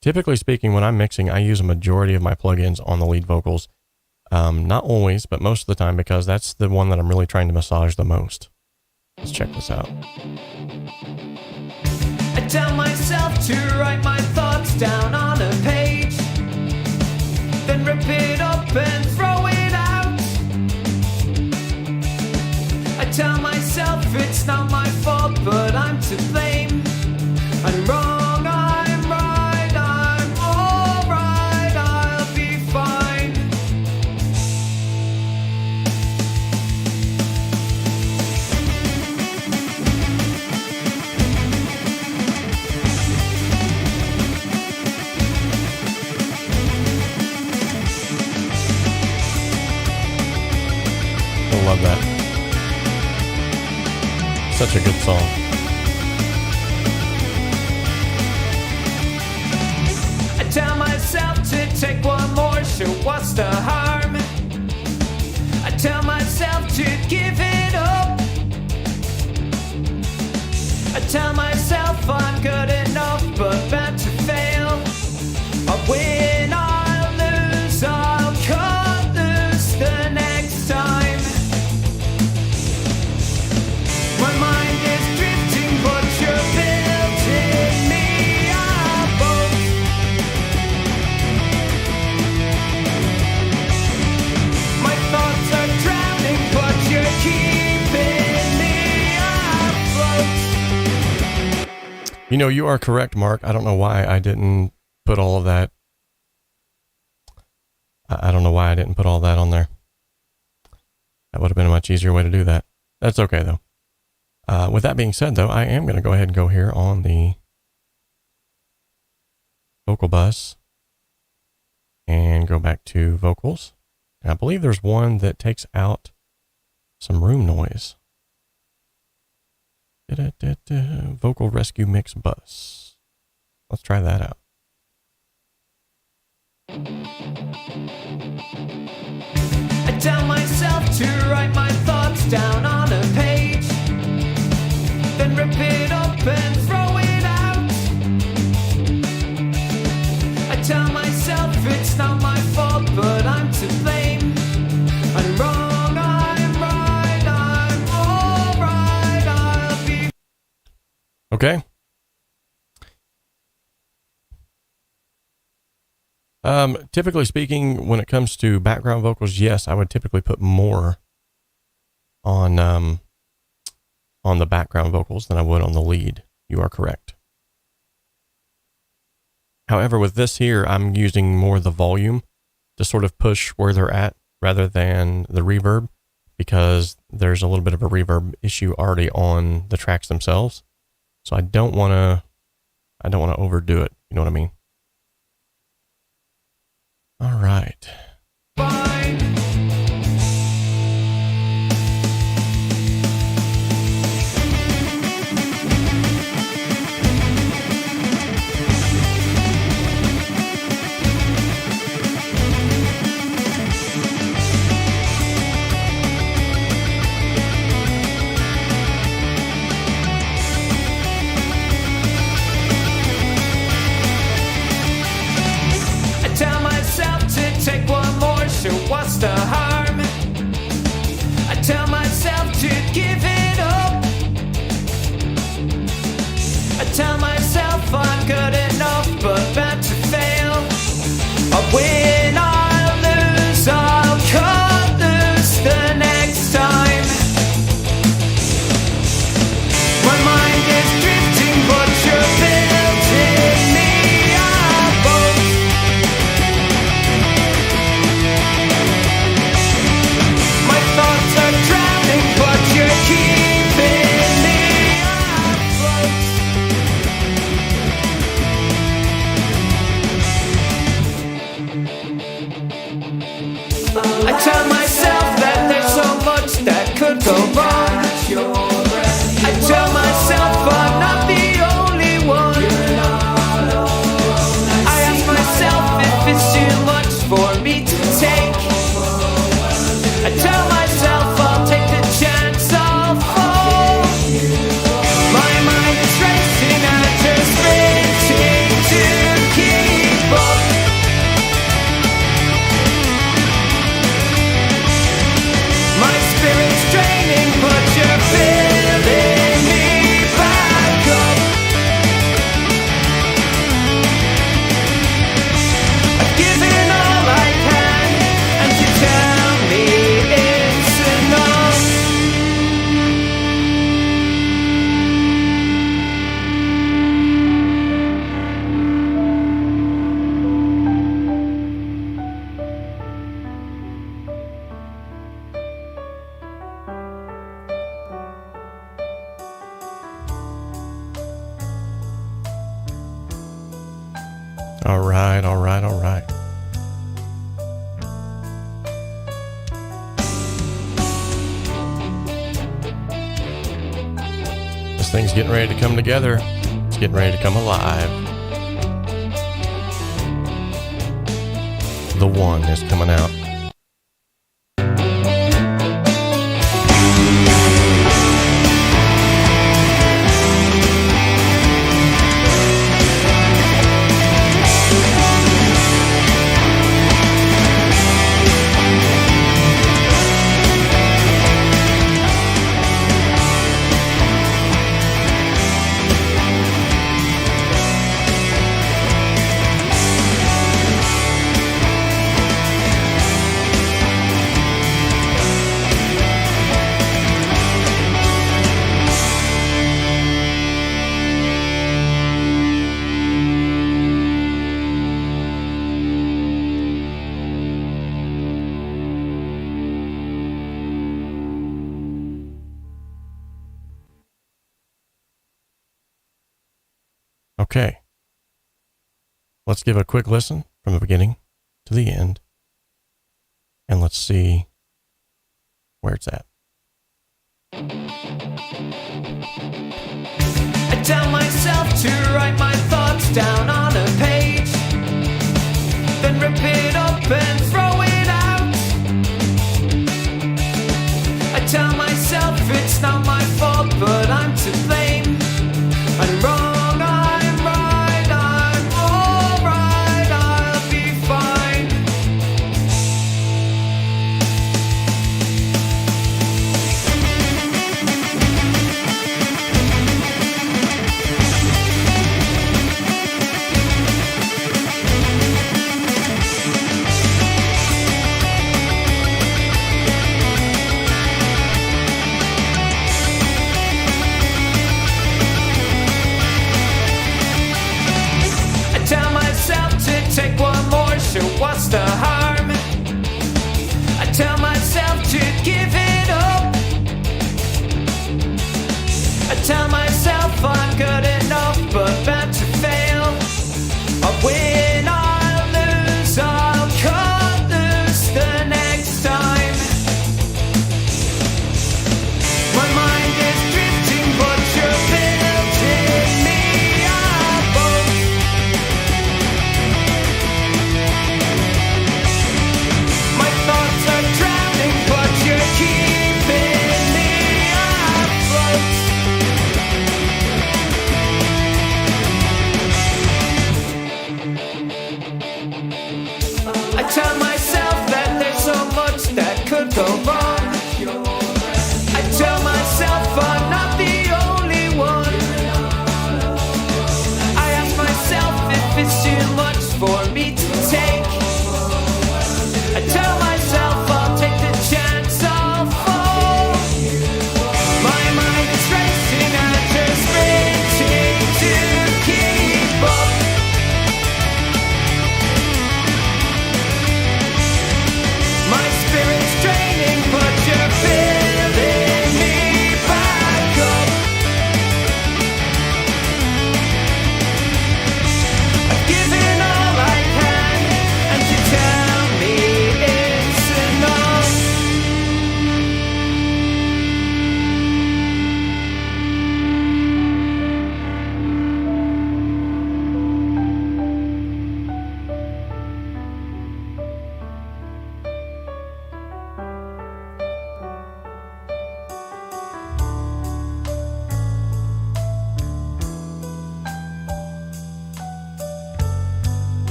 Typically speaking, when I'm mixing, I use a majority of my plugins on the lead vocals. Not always, but most of the time, because that's the one that I'm really trying to massage the most. Let's check this out. I tell myself to write my thoughts down on a page, then rip it up and throw it out. I tell myself it's not my fault, but I'm to blame. I'm wrong, I'm right, I'm alright, I'll be fine. I love that. Such a good song. I tell myself to take one more, so what's the harm? I tell myself to give it up. I tell myself I'm good enough, but bad to fail. I'll win, I'll lose, I'll cut loose the next time. My mind is drifting, but you're building me up. My thoughts are drowning, but you're keeping me afloat. You know, you are correct, Mark. I don't know why I didn't put all of that. I don't know why I didn't put all that on there. That would have been a much easier way to do that. That's okay, though. With that being said, though, I am going to go ahead and go here on the vocal bus and go back to vocals. And I believe there's one that takes out some room noise. Vocal rescue mix bus. Let's try that out. I tell myself to write my thoughts down on a page, then rip it up and throw it out. I tell myself it's not my fault, but I'm to blame. I'm wrong, I'm right, I'm alright, I'll be. Okay. Typically speaking, when it comes to background vocals, yes, I would typically put more on the background vocals than I would on the lead. You are correct. However, with this here, I'm using more the volume to sort of push where they're at rather than the reverb, because there's a little bit of a reverb issue already on the tracks themselves. So I don't want to overdo it. You know what I mean? All right. Fine. I tell myself to take one right, all right, all right. This thing's getting ready to come together. It's getting ready to come alive. The one is coming out. Okay, let's give a quick listen from the beginning to the end, and let's see where it's at. I tell myself to write my thoughts down on a page, then rip it up and throw it out. I tell myself it's not my fault, but I'm to blame. I'm wrong.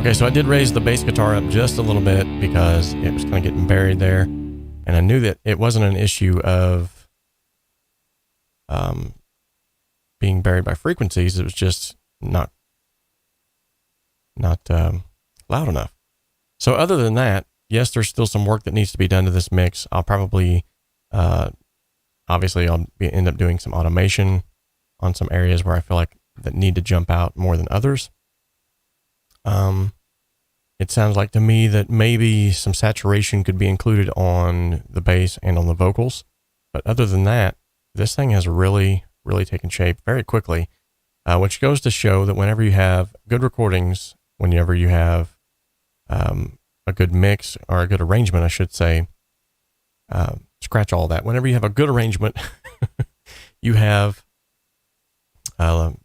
Okay, so I did raise the bass guitar up just a little bit because it was kind of getting buried there. And I knew that it wasn't an issue of being buried by frequencies. It was just not loud enough. So other than that, yes, there's still some work that needs to be done to this mix. I'll probably, obviously end up doing some automation on some areas where I feel like that need to jump out more than others. It sounds like to me that maybe some saturation could be included on the bass and on the vocals. But other than that, this thing has really taken shape very quickly, which goes to show that whenever you have good recordings, whenever you have a good mix or a good arrangement, I should say, scratch all that. Whenever you have a good arrangement, you have a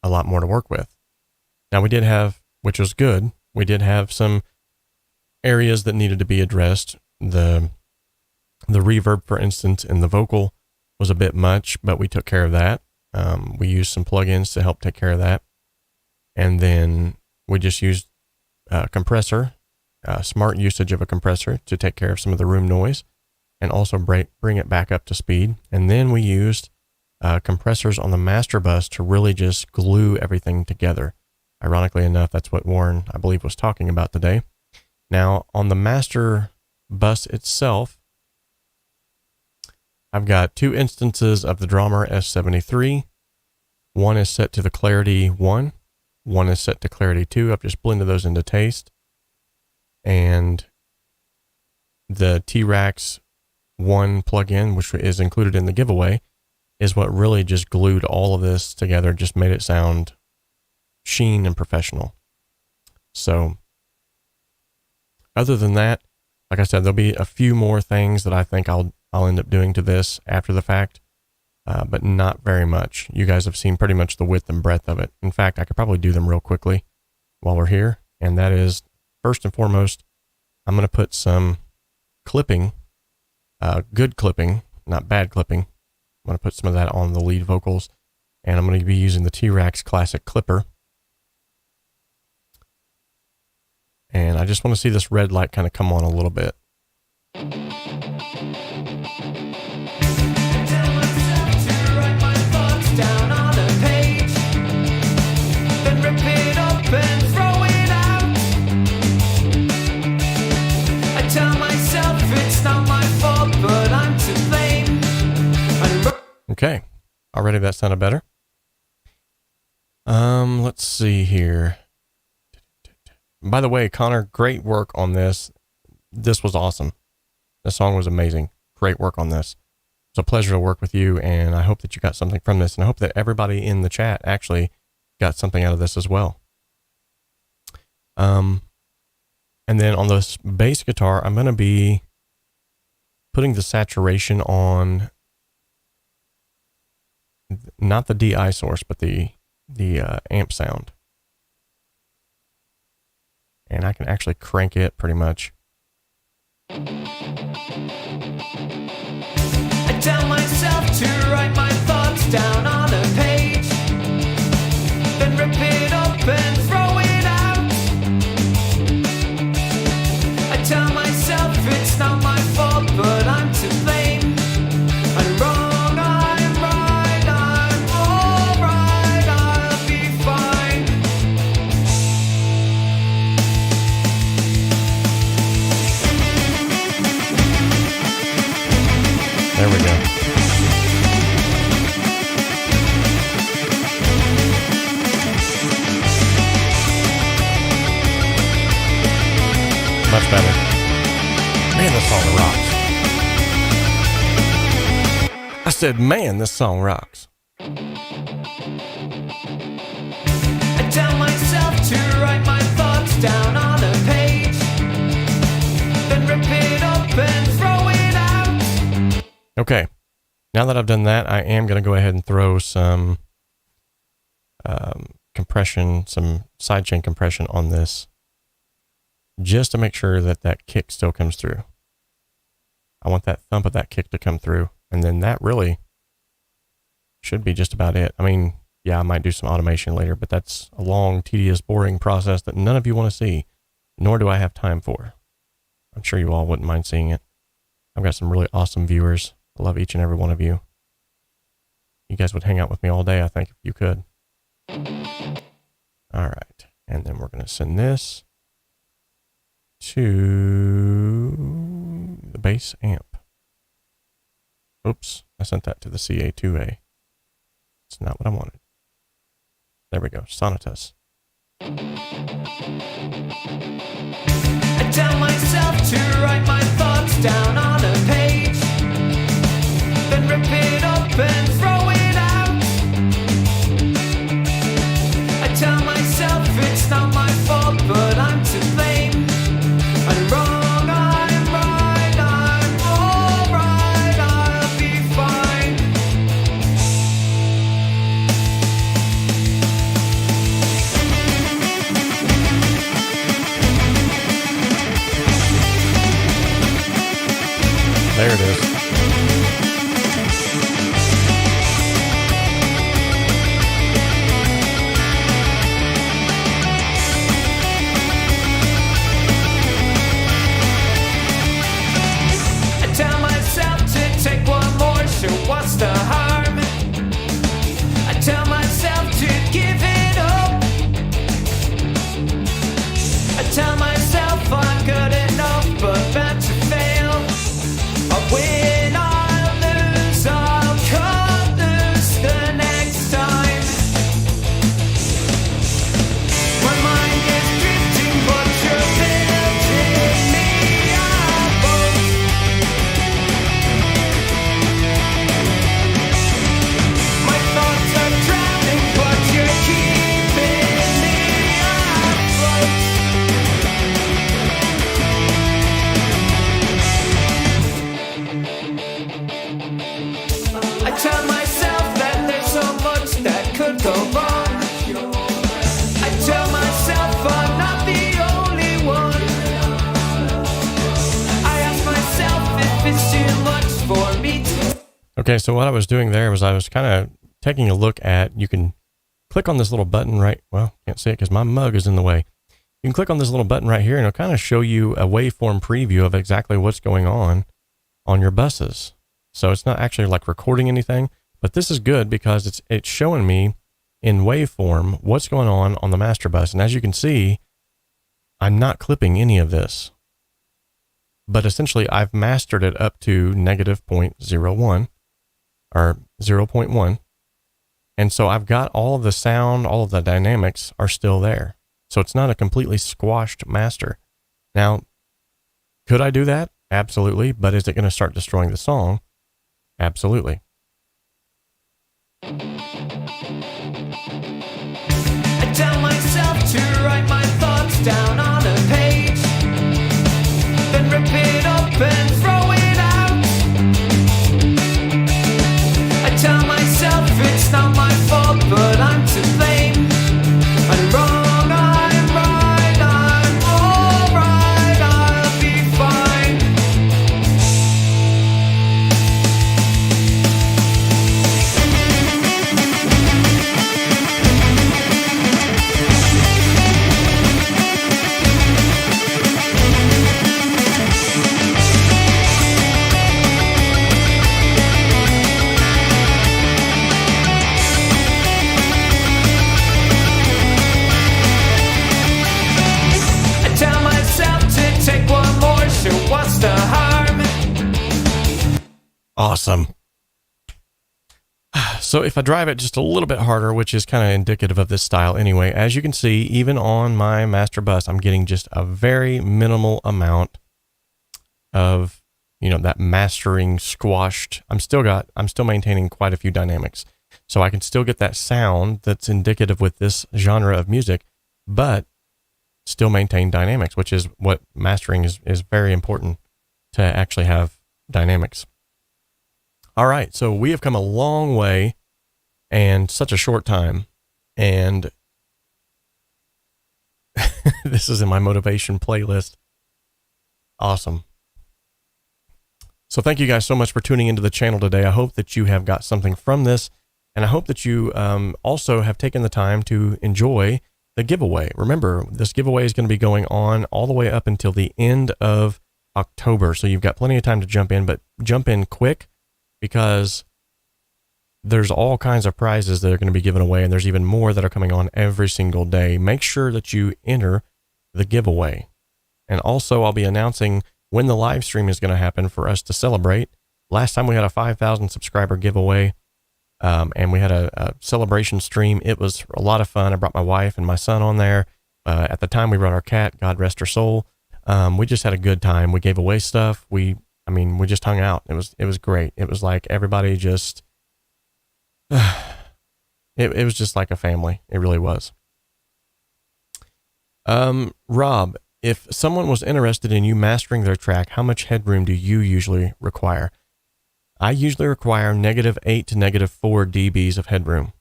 lot more to work with. Now we did have, which was good, we did have some areas that needed to be addressed. The reverb, for instance, in the vocal was a bit much, but we took care of that. We used some plugins to help take care of that. And then we just used a compressor, smart usage of a compressor to take care of some of the room noise and also bring it back up to speed. And then we used compressors on the master bus to really just glue everything together. Ironically enough, that's what Warren, I believe, was talking about today. Now, on the master bus itself, I've got two instances of the Drummer S73. One is set to the Clarity 1. One is set to Clarity 2. I've just blended those into taste. And the T-Rax 1 plugin, which is included in the giveaway, is what really just glued all of this together, just made it sound sheen and professional. So other than that, like I said, there'll be a few more things that I think I'll end up doing to this after the fact, but not very much. You guys have seen pretty much the width and breadth of it. In fact, I could probably do them real quickly while we're here. And that is, first and foremost, I'm going to put some clipping, good clipping, not bad clipping. I'm going to put some of that on the lead vocals, and I'm going to be using the T-Rax Classic Clipper. And I just want to see this red light kind of come on a little bit. Okay, already that sounded better. Let's see here. By the way, Connor, great work on this. This was awesome. The song was amazing. Great work on this. It's a pleasure to work with you, and I hope that you got something from this, and I hope that everybody in the chat actually got something out of this as well. And then on this bass guitar, I'm going to be putting the saturation on not the DI source, but the amp sound. And I can actually crank it pretty much. I tell myself to write my thoughts down on a page, then rip it up and throw it out. I tell myself it's not my fault, but I'm to blame. I'm wrong, I'm right, I'm alright, I'll be fine. There we go. Much better. Man, this song rocks. I said, man, this song rocks. I tell myself to write my thoughts down on a page, then rip it up and throw it out. Okay, now that I've done that, I am going to go ahead and throw some compression, some sidechain compression on this, just to make sure that that kick still comes through. I want that thump of that kick to come through, and then that really should be just about it. I mean, yeah, I might do some automation later, but that's a long, tedious, boring process that none of you want to see. nor do I have time for. I'm sure you all wouldn't mind seeing it. I've got some really awesome viewers. I love each and every one of you. You guys would hang out with me all day, I think, if you could. All right. And then we're going to send this to the bass amp. Oops, I sent that to the CA2A. It's not what I wanted. There we go, Sonatus. I tell myself to write my thoughts down on a page, then rip it up and throw it out. I tell myself it's not my fault, but I'm to blame. I'm wrong, I'm right, I'm alright, I'll be fine. There it is. I tell myself to take one more, so what's the harm? I tell myself to give it up. I tell myself I'm good enough, but bad to fail. I'll win, I'll lose, I'll cut loose the next time. My mind is drifting, but you're building me up. My thoughts are drowning, but you're keeping me afloat. I tell myself that there's so much that could go wrong. I tell myself I'm not the only one. I ask myself if it's too much for me to. Okay, so what I was doing there was I was kind of taking a look at, you can click on this little button right, well, can't see it because my mug is in the way. You can click on this little button right here and it'll kind of show you a waveform preview of exactly what's going on your buses. So it's not actually like recording anything, but this is good because it's showing me in waveform what's going on the master bus. And as you can see, I'm not clipping any of this, but essentially I've mastered it up to -0.01 or 0.1. And so I've got all of the sound, all of the dynamics are still there. So it's not a completely squashed master. Now, could I do that? Absolutely. But is it going to start destroying the song? Absolutely. I tell myself to write my thoughts down on a page, then rip it up and throw it out. I tell myself it's not my fault, but I'm to blame. I'm wrong, I'm right, I'm alright, I'll be fine. Take one more, so what's the harm? Awesome. So if I drive it just a little bit harder, which is kind of indicative of this style anyway, as you can see, even on my master bus, I'm getting just a very minimal amount of, you know, that mastering squashed. I'm still maintaining quite a few dynamics. So I can still get that sound that's indicative with this genre of music, but still maintain dynamics, which is what mastering is very important, to actually have dynamics. All right, so we have come a long way and such a short time, and this is in my motivation playlist. Awesome. So thank you guys so much for tuning into the channel today. I hope that you have got something from this, and I hope that you also have taken the time to enjoy the giveaway. Remember, this giveaway is going to be going on all the way up until the end of October. So you've got plenty of time to jump in, but jump in quick because there's all kinds of prizes that are going to be given away, and there's even more that are coming on every single day. Make sure that you enter the giveaway. And also, I'll be announcing when the live stream is going to happen for us to celebrate. Last time we had a 5,000 subscriber giveaway, and we had a celebration stream. It was a lot of fun. I brought my wife and my son on there. At the time, we brought our cat, God rest her soul. We just had a good time. We gave away stuff. We just hung out. It was great. It was like everybody just, it was just like a family. It really was. Rob, if someone was interested in you mastering their track, how much headroom do you usually require? I usually require -8 to -4 dBs of headroom.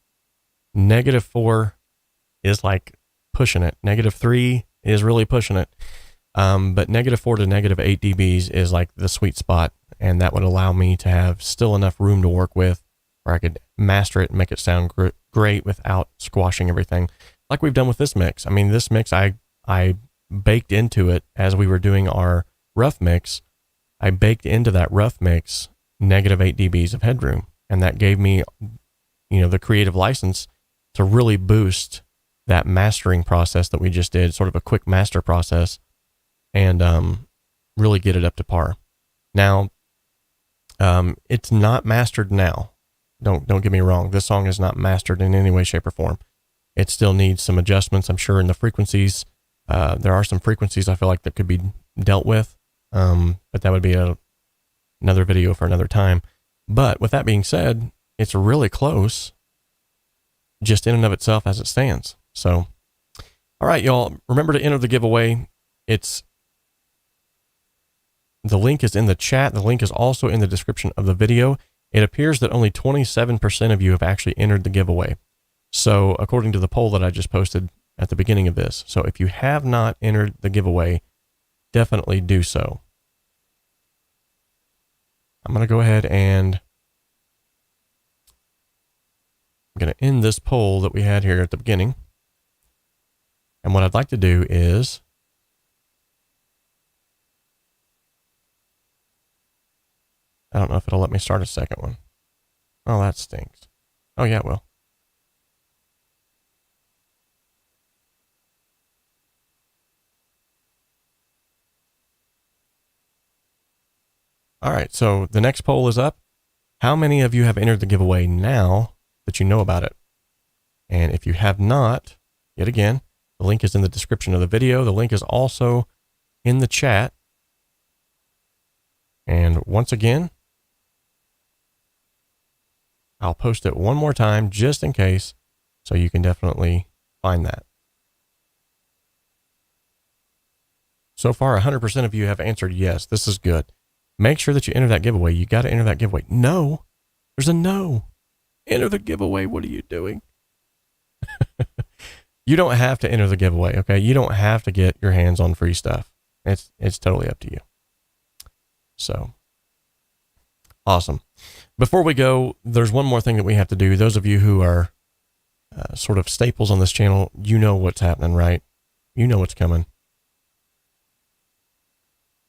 -4 is like pushing it. -3 is really pushing it. But -4 to -8 dBs is like the sweet spot. And that would allow me to have still enough room to work with where I could master it and make it sound great without squashing everything. Like we've done with this mix. I mean, this mix, I baked into it as we were doing our rough mix. I baked into that rough mix -8 dBs of headroom. And that gave me, the creative license to really boost that mastering process that we just did, sort of a quick master process, and really get it up to par. Now, it's not mastered now. Don't get me wrong. This song is not mastered in any way, shape, or form. It still needs some adjustments, I'm sure, in the frequencies. There are some frequencies I feel like that could be dealt with, but that would be another video for another time. But with that being said, it's really close, just in and of itself as it stands. So, all right, y'all, remember to enter the giveaway. The link is in the chat. The link is also in the description of the video. It appears that only 27% of you have actually entered the giveaway. So according to the poll that I just posted at the beginning of this. So if you have not entered the giveaway, definitely do so. I'm going to go ahead and I'm going to end this poll that we had here at the beginning. And what I'd like to do is I don't know if it'll let me start a second one. Oh, that stinks. Oh, yeah, it will. All right, so the next poll is up. How many of you have entered the giveaway now that you know about it? And if you have not, yet again, the link is in the description of the video. The link is also in the chat. And once again, I'll post it one more time just in case, so you can definitely find that. So far, 100% of you have answered yes. This is good. Make sure that you enter that giveaway. You got to enter that giveaway. No, there's a no. Enter the giveaway. What are you doing? You don't have to enter the giveaway, okay? You don't have to get your hands on free stuff. It's totally up to you. So, awesome. Before we go, there's one more thing that we have to do. Those of you who are sort of staples on this channel, you know what's happening, right? You know what's coming.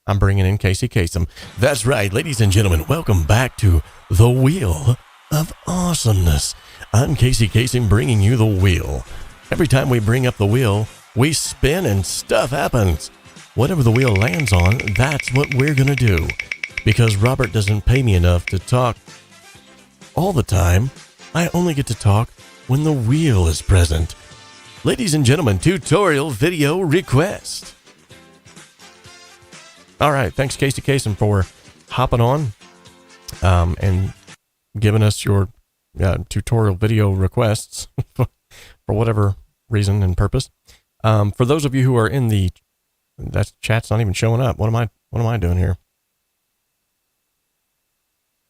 I'm bringing in 𝗧cie HS. That's right, ladies and gentlemen, welcome back to the Wheel of Awesomeness. I'm 𝗧cie HS bringing you the wheel. Every time we bring up the wheel, we spin and stuff happens. Whatever the wheel lands on, that's what we're going to do. Because Robert doesn't pay me enough to talk all the time, I only get to talk when the wheel is present. Ladies and gentlemen, tutorial video request. All right, thanks 𝗧cie HS for hopping on and giving us your tutorial video requests for whatever reason and purpose. For those of you who are in the, that chat's not even showing up. What am I doing here?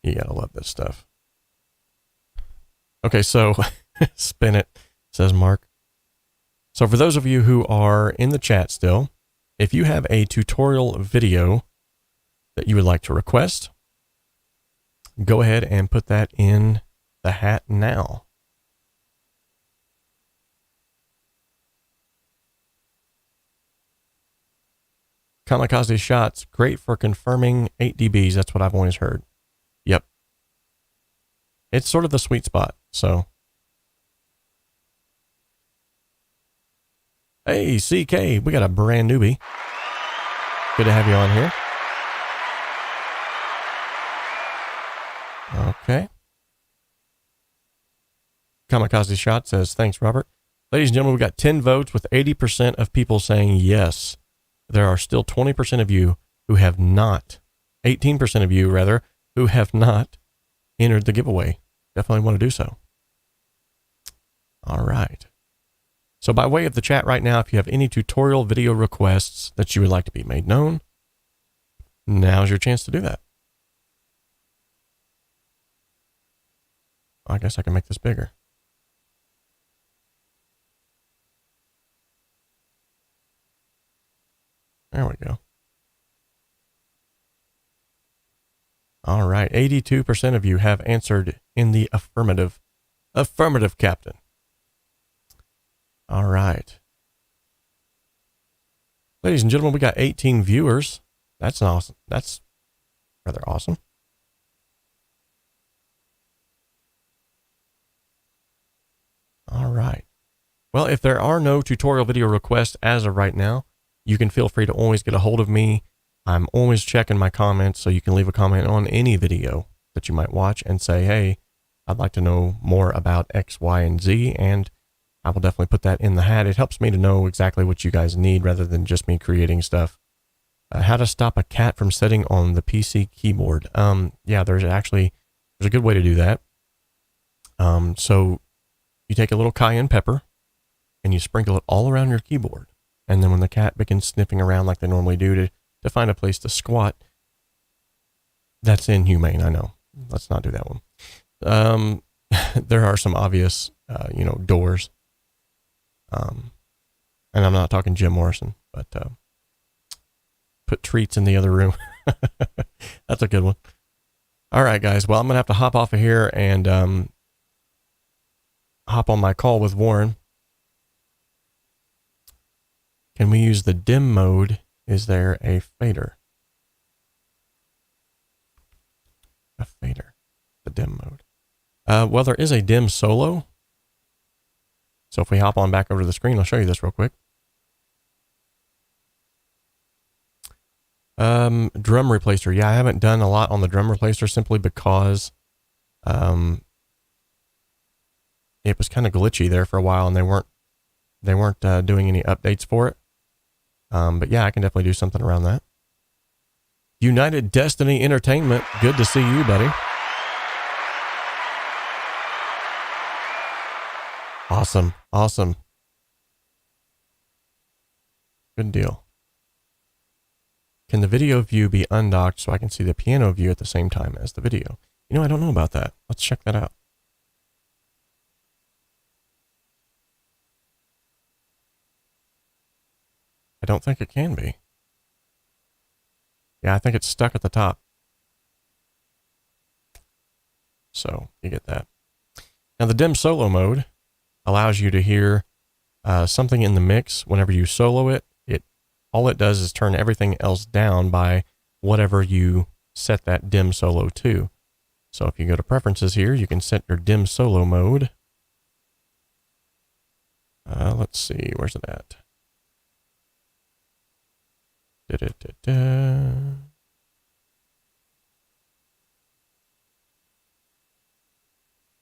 You gotta love this stuff. Okay, so spin it, says Mark. So for those of you who are in the chat still, if you have a tutorial video that you would like to request, go ahead and put that in the hat now. Kamikaze shots, great for confirming 8 dBs. That's what I've always heard. Yep. It's sort of the sweet spot, so. Hey, CK, we got a brand newbie. Good to have you on here. Okay. Kamikaze Shot says, thanks, Robert. Ladies and gentlemen, we got 10 votes with 80% of people saying yes. There are still 20% of you who have not, 18% of you rather, who have not entered the giveaway. Definitely want to do so. All right. So by way of the chat right now, if you have any tutorial video requests that you would like to be made known, now's your chance to do that. I guess I can make this bigger. There we go. All right. 82% of you have answered in the affirmative. Affirmative, Captain. All right. Ladies and gentlemen, we got 18 viewers. That's awesome. That's rather awesome. All right. Well, if there are no tutorial video requests as of right now, you can feel free to always get a hold of me. I'm always checking my comments, so you can leave a comment on any video that you might watch and say, hey, I'd like to know more about X, Y, and Z, and I will definitely put that in the hat. It helps me to know exactly what you guys need rather than just me creating stuff. How to stop a cat from sitting on the PC keyboard. Yeah, there's a good way to do that. So you take a little cayenne pepper and you sprinkle it all around your keyboard. And then when the cat begins sniffing around like they normally do to find a place to squat, that's inhumane, I know. Let's not do that one. There are some obvious, doors. And I'm not talking Jim Morrison, but put treats in the other room. That's a good one. All right, guys. Well, I'm going to have to hop off of here and hop on my call with Warren. Can we use the dim mode? Is there a fader? A fader. The dim mode. Well, there is a dim solo. So if we hop on back over to the screen, I'll show you this real quick. Drum replacer. Yeah, I haven't done a lot on the drum replacer simply because it was kind of glitchy there for a while and they weren't doing any updates for it. But yeah, I can definitely do something around that. United Destiny Entertainment. Good to see you, buddy. Awesome. Awesome. Good deal. Can the video view be undocked so I can see the piano view at the same time as the video? You know, I don't know about that. Let's check that out. I don't think it can be. Yeah, I think it's stuck at the top. So you get that. Now the dim solo mode allows you to hear something in the mix whenever you solo it. All it does is turn everything else down by whatever you set that dim solo to. So if you go to preferences here, you can set your dim solo mode. Let's see, where's it at? It's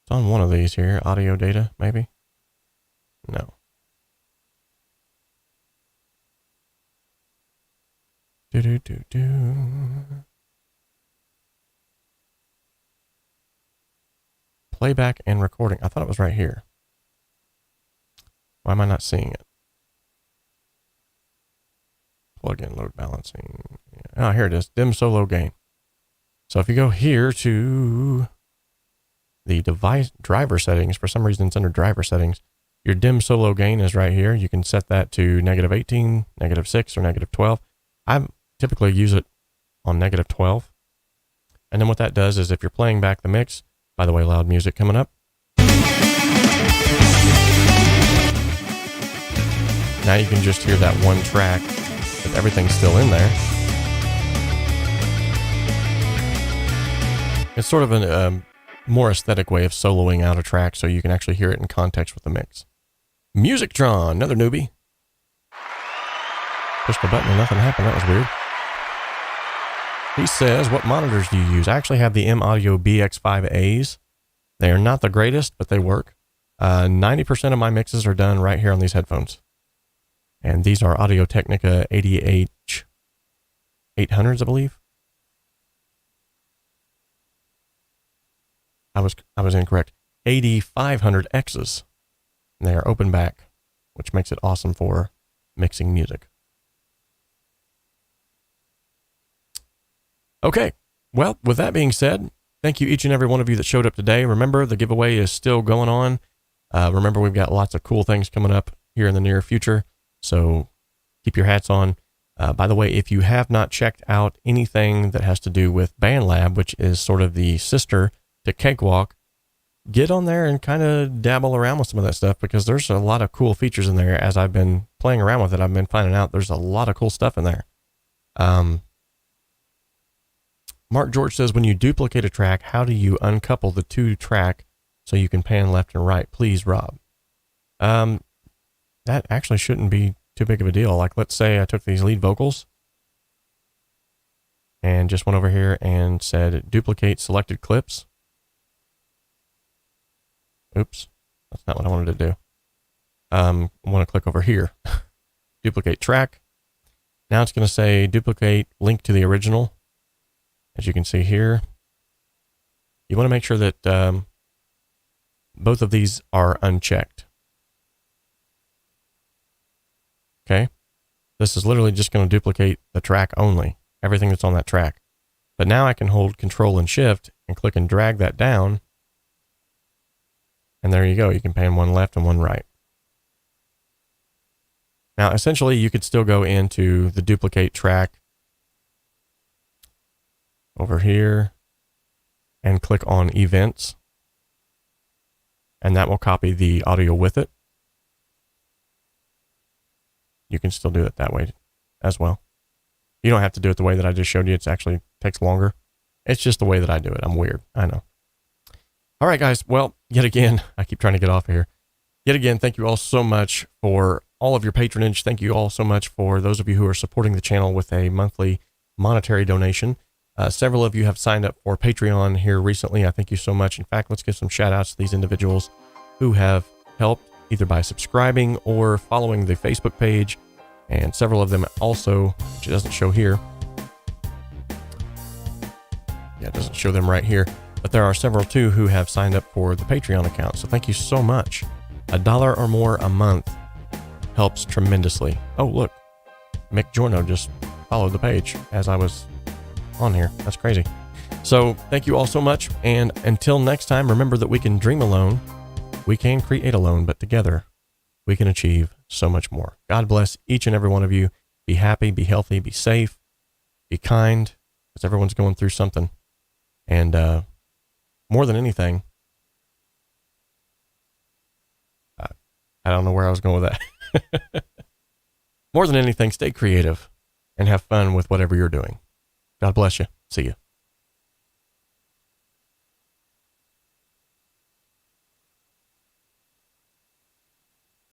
on one of these here, audio data, maybe? No. Playback and recording. I thought it was right here. Why am I not seeing it? Plug in load balancing. Oh, here it is. Dim solo gain. So if you go here to the device driver settings, for some reason it's under driver settings, your dim solo gain is right here. You can set that to -18, -6, or -12. I typically use it on -12. And then what that does is if you're playing back the mix, by the way, loud music coming up. Now you can just hear that one track. The everything's still in there. It's sort of a more aesthetic way of soloing out a track so you can actually hear it in context with the mix. Musictron, another newbie. Pushed the button and nothing happened. That was weird. He says, what monitors do you use? I actually have the M-Audio BX5As. They are not the greatest, but they work. 90% of my mixes are done right here on these headphones. And these are Audio-Technica 80H 800s, I believe. I was incorrect. 8500Xs. And they are open back, which makes it awesome for mixing music. Okay. Well, with that being said, thank you each and every one of you that showed up today. Remember, the giveaway is still going on. Remember, we've got lots of cool things coming up here in the near future. So keep your hats on. By the way, if you have not checked out anything that has to do with BandLab, which is sort of the sister to Cakewalk, get on there and kind of dabble around with some of that stuff, because there's a lot of cool features in there. As I've been playing around with it, I've been finding out there's a lot of cool stuff in there. Mark George says, when you duplicate a track, how do you uncouple the two track so you can pan left and right? Please, Rob. That actually shouldn't be too big of a deal. Like, let's say I took these lead vocals and just went over here and said duplicate selected clips. Oops, that's not what I wanted to do. I want to click over here, duplicate track. Now it's going to say duplicate link to the original. As you can see here, you want to make sure that both of these are unchecked. Okay, this is literally just going to duplicate the track only, everything that's on that track. But now I can hold Control and Shift and click and drag that down. And there you go. You can pan one left and one right. Now, essentially, you could still go into the duplicate track over here and click on Events. And that will copy the audio with it. You can still do it that way as well. You don't have to do it the way that I just showed you. It actually takes longer. It's just the way that I do it. I'm weird. I know. All right, guys. Well, yet again, I keep trying to get off of here. Yet again, thank you all so much for all of your patronage. Thank you all so much for those of you who are supporting the channel with a monthly monetary donation. Several of you have signed up for Patreon here recently. I thank you so much. In fact, let's give some shout outs to these individuals who have helped either by subscribing or following the Facebook page. And several of them also, which it doesn't show here. Yeah, it doesn't show them right here. But there are several too who have signed up for the Patreon account. So thank you so much. $1 or more a month helps tremendously. Oh, look, Mick Giorno just followed the page as I was on here. That's crazy. So thank you all so much. And until next time, remember that we can dream alone. We can create alone, but together we can achieve so much more. God bless each and every one of you. Be happy, be healthy, be safe, be kind, because everyone's going through something. And more than anything, I don't know where I was going with that. More than anything, stay creative and have fun with whatever you're doing. God bless you. See you.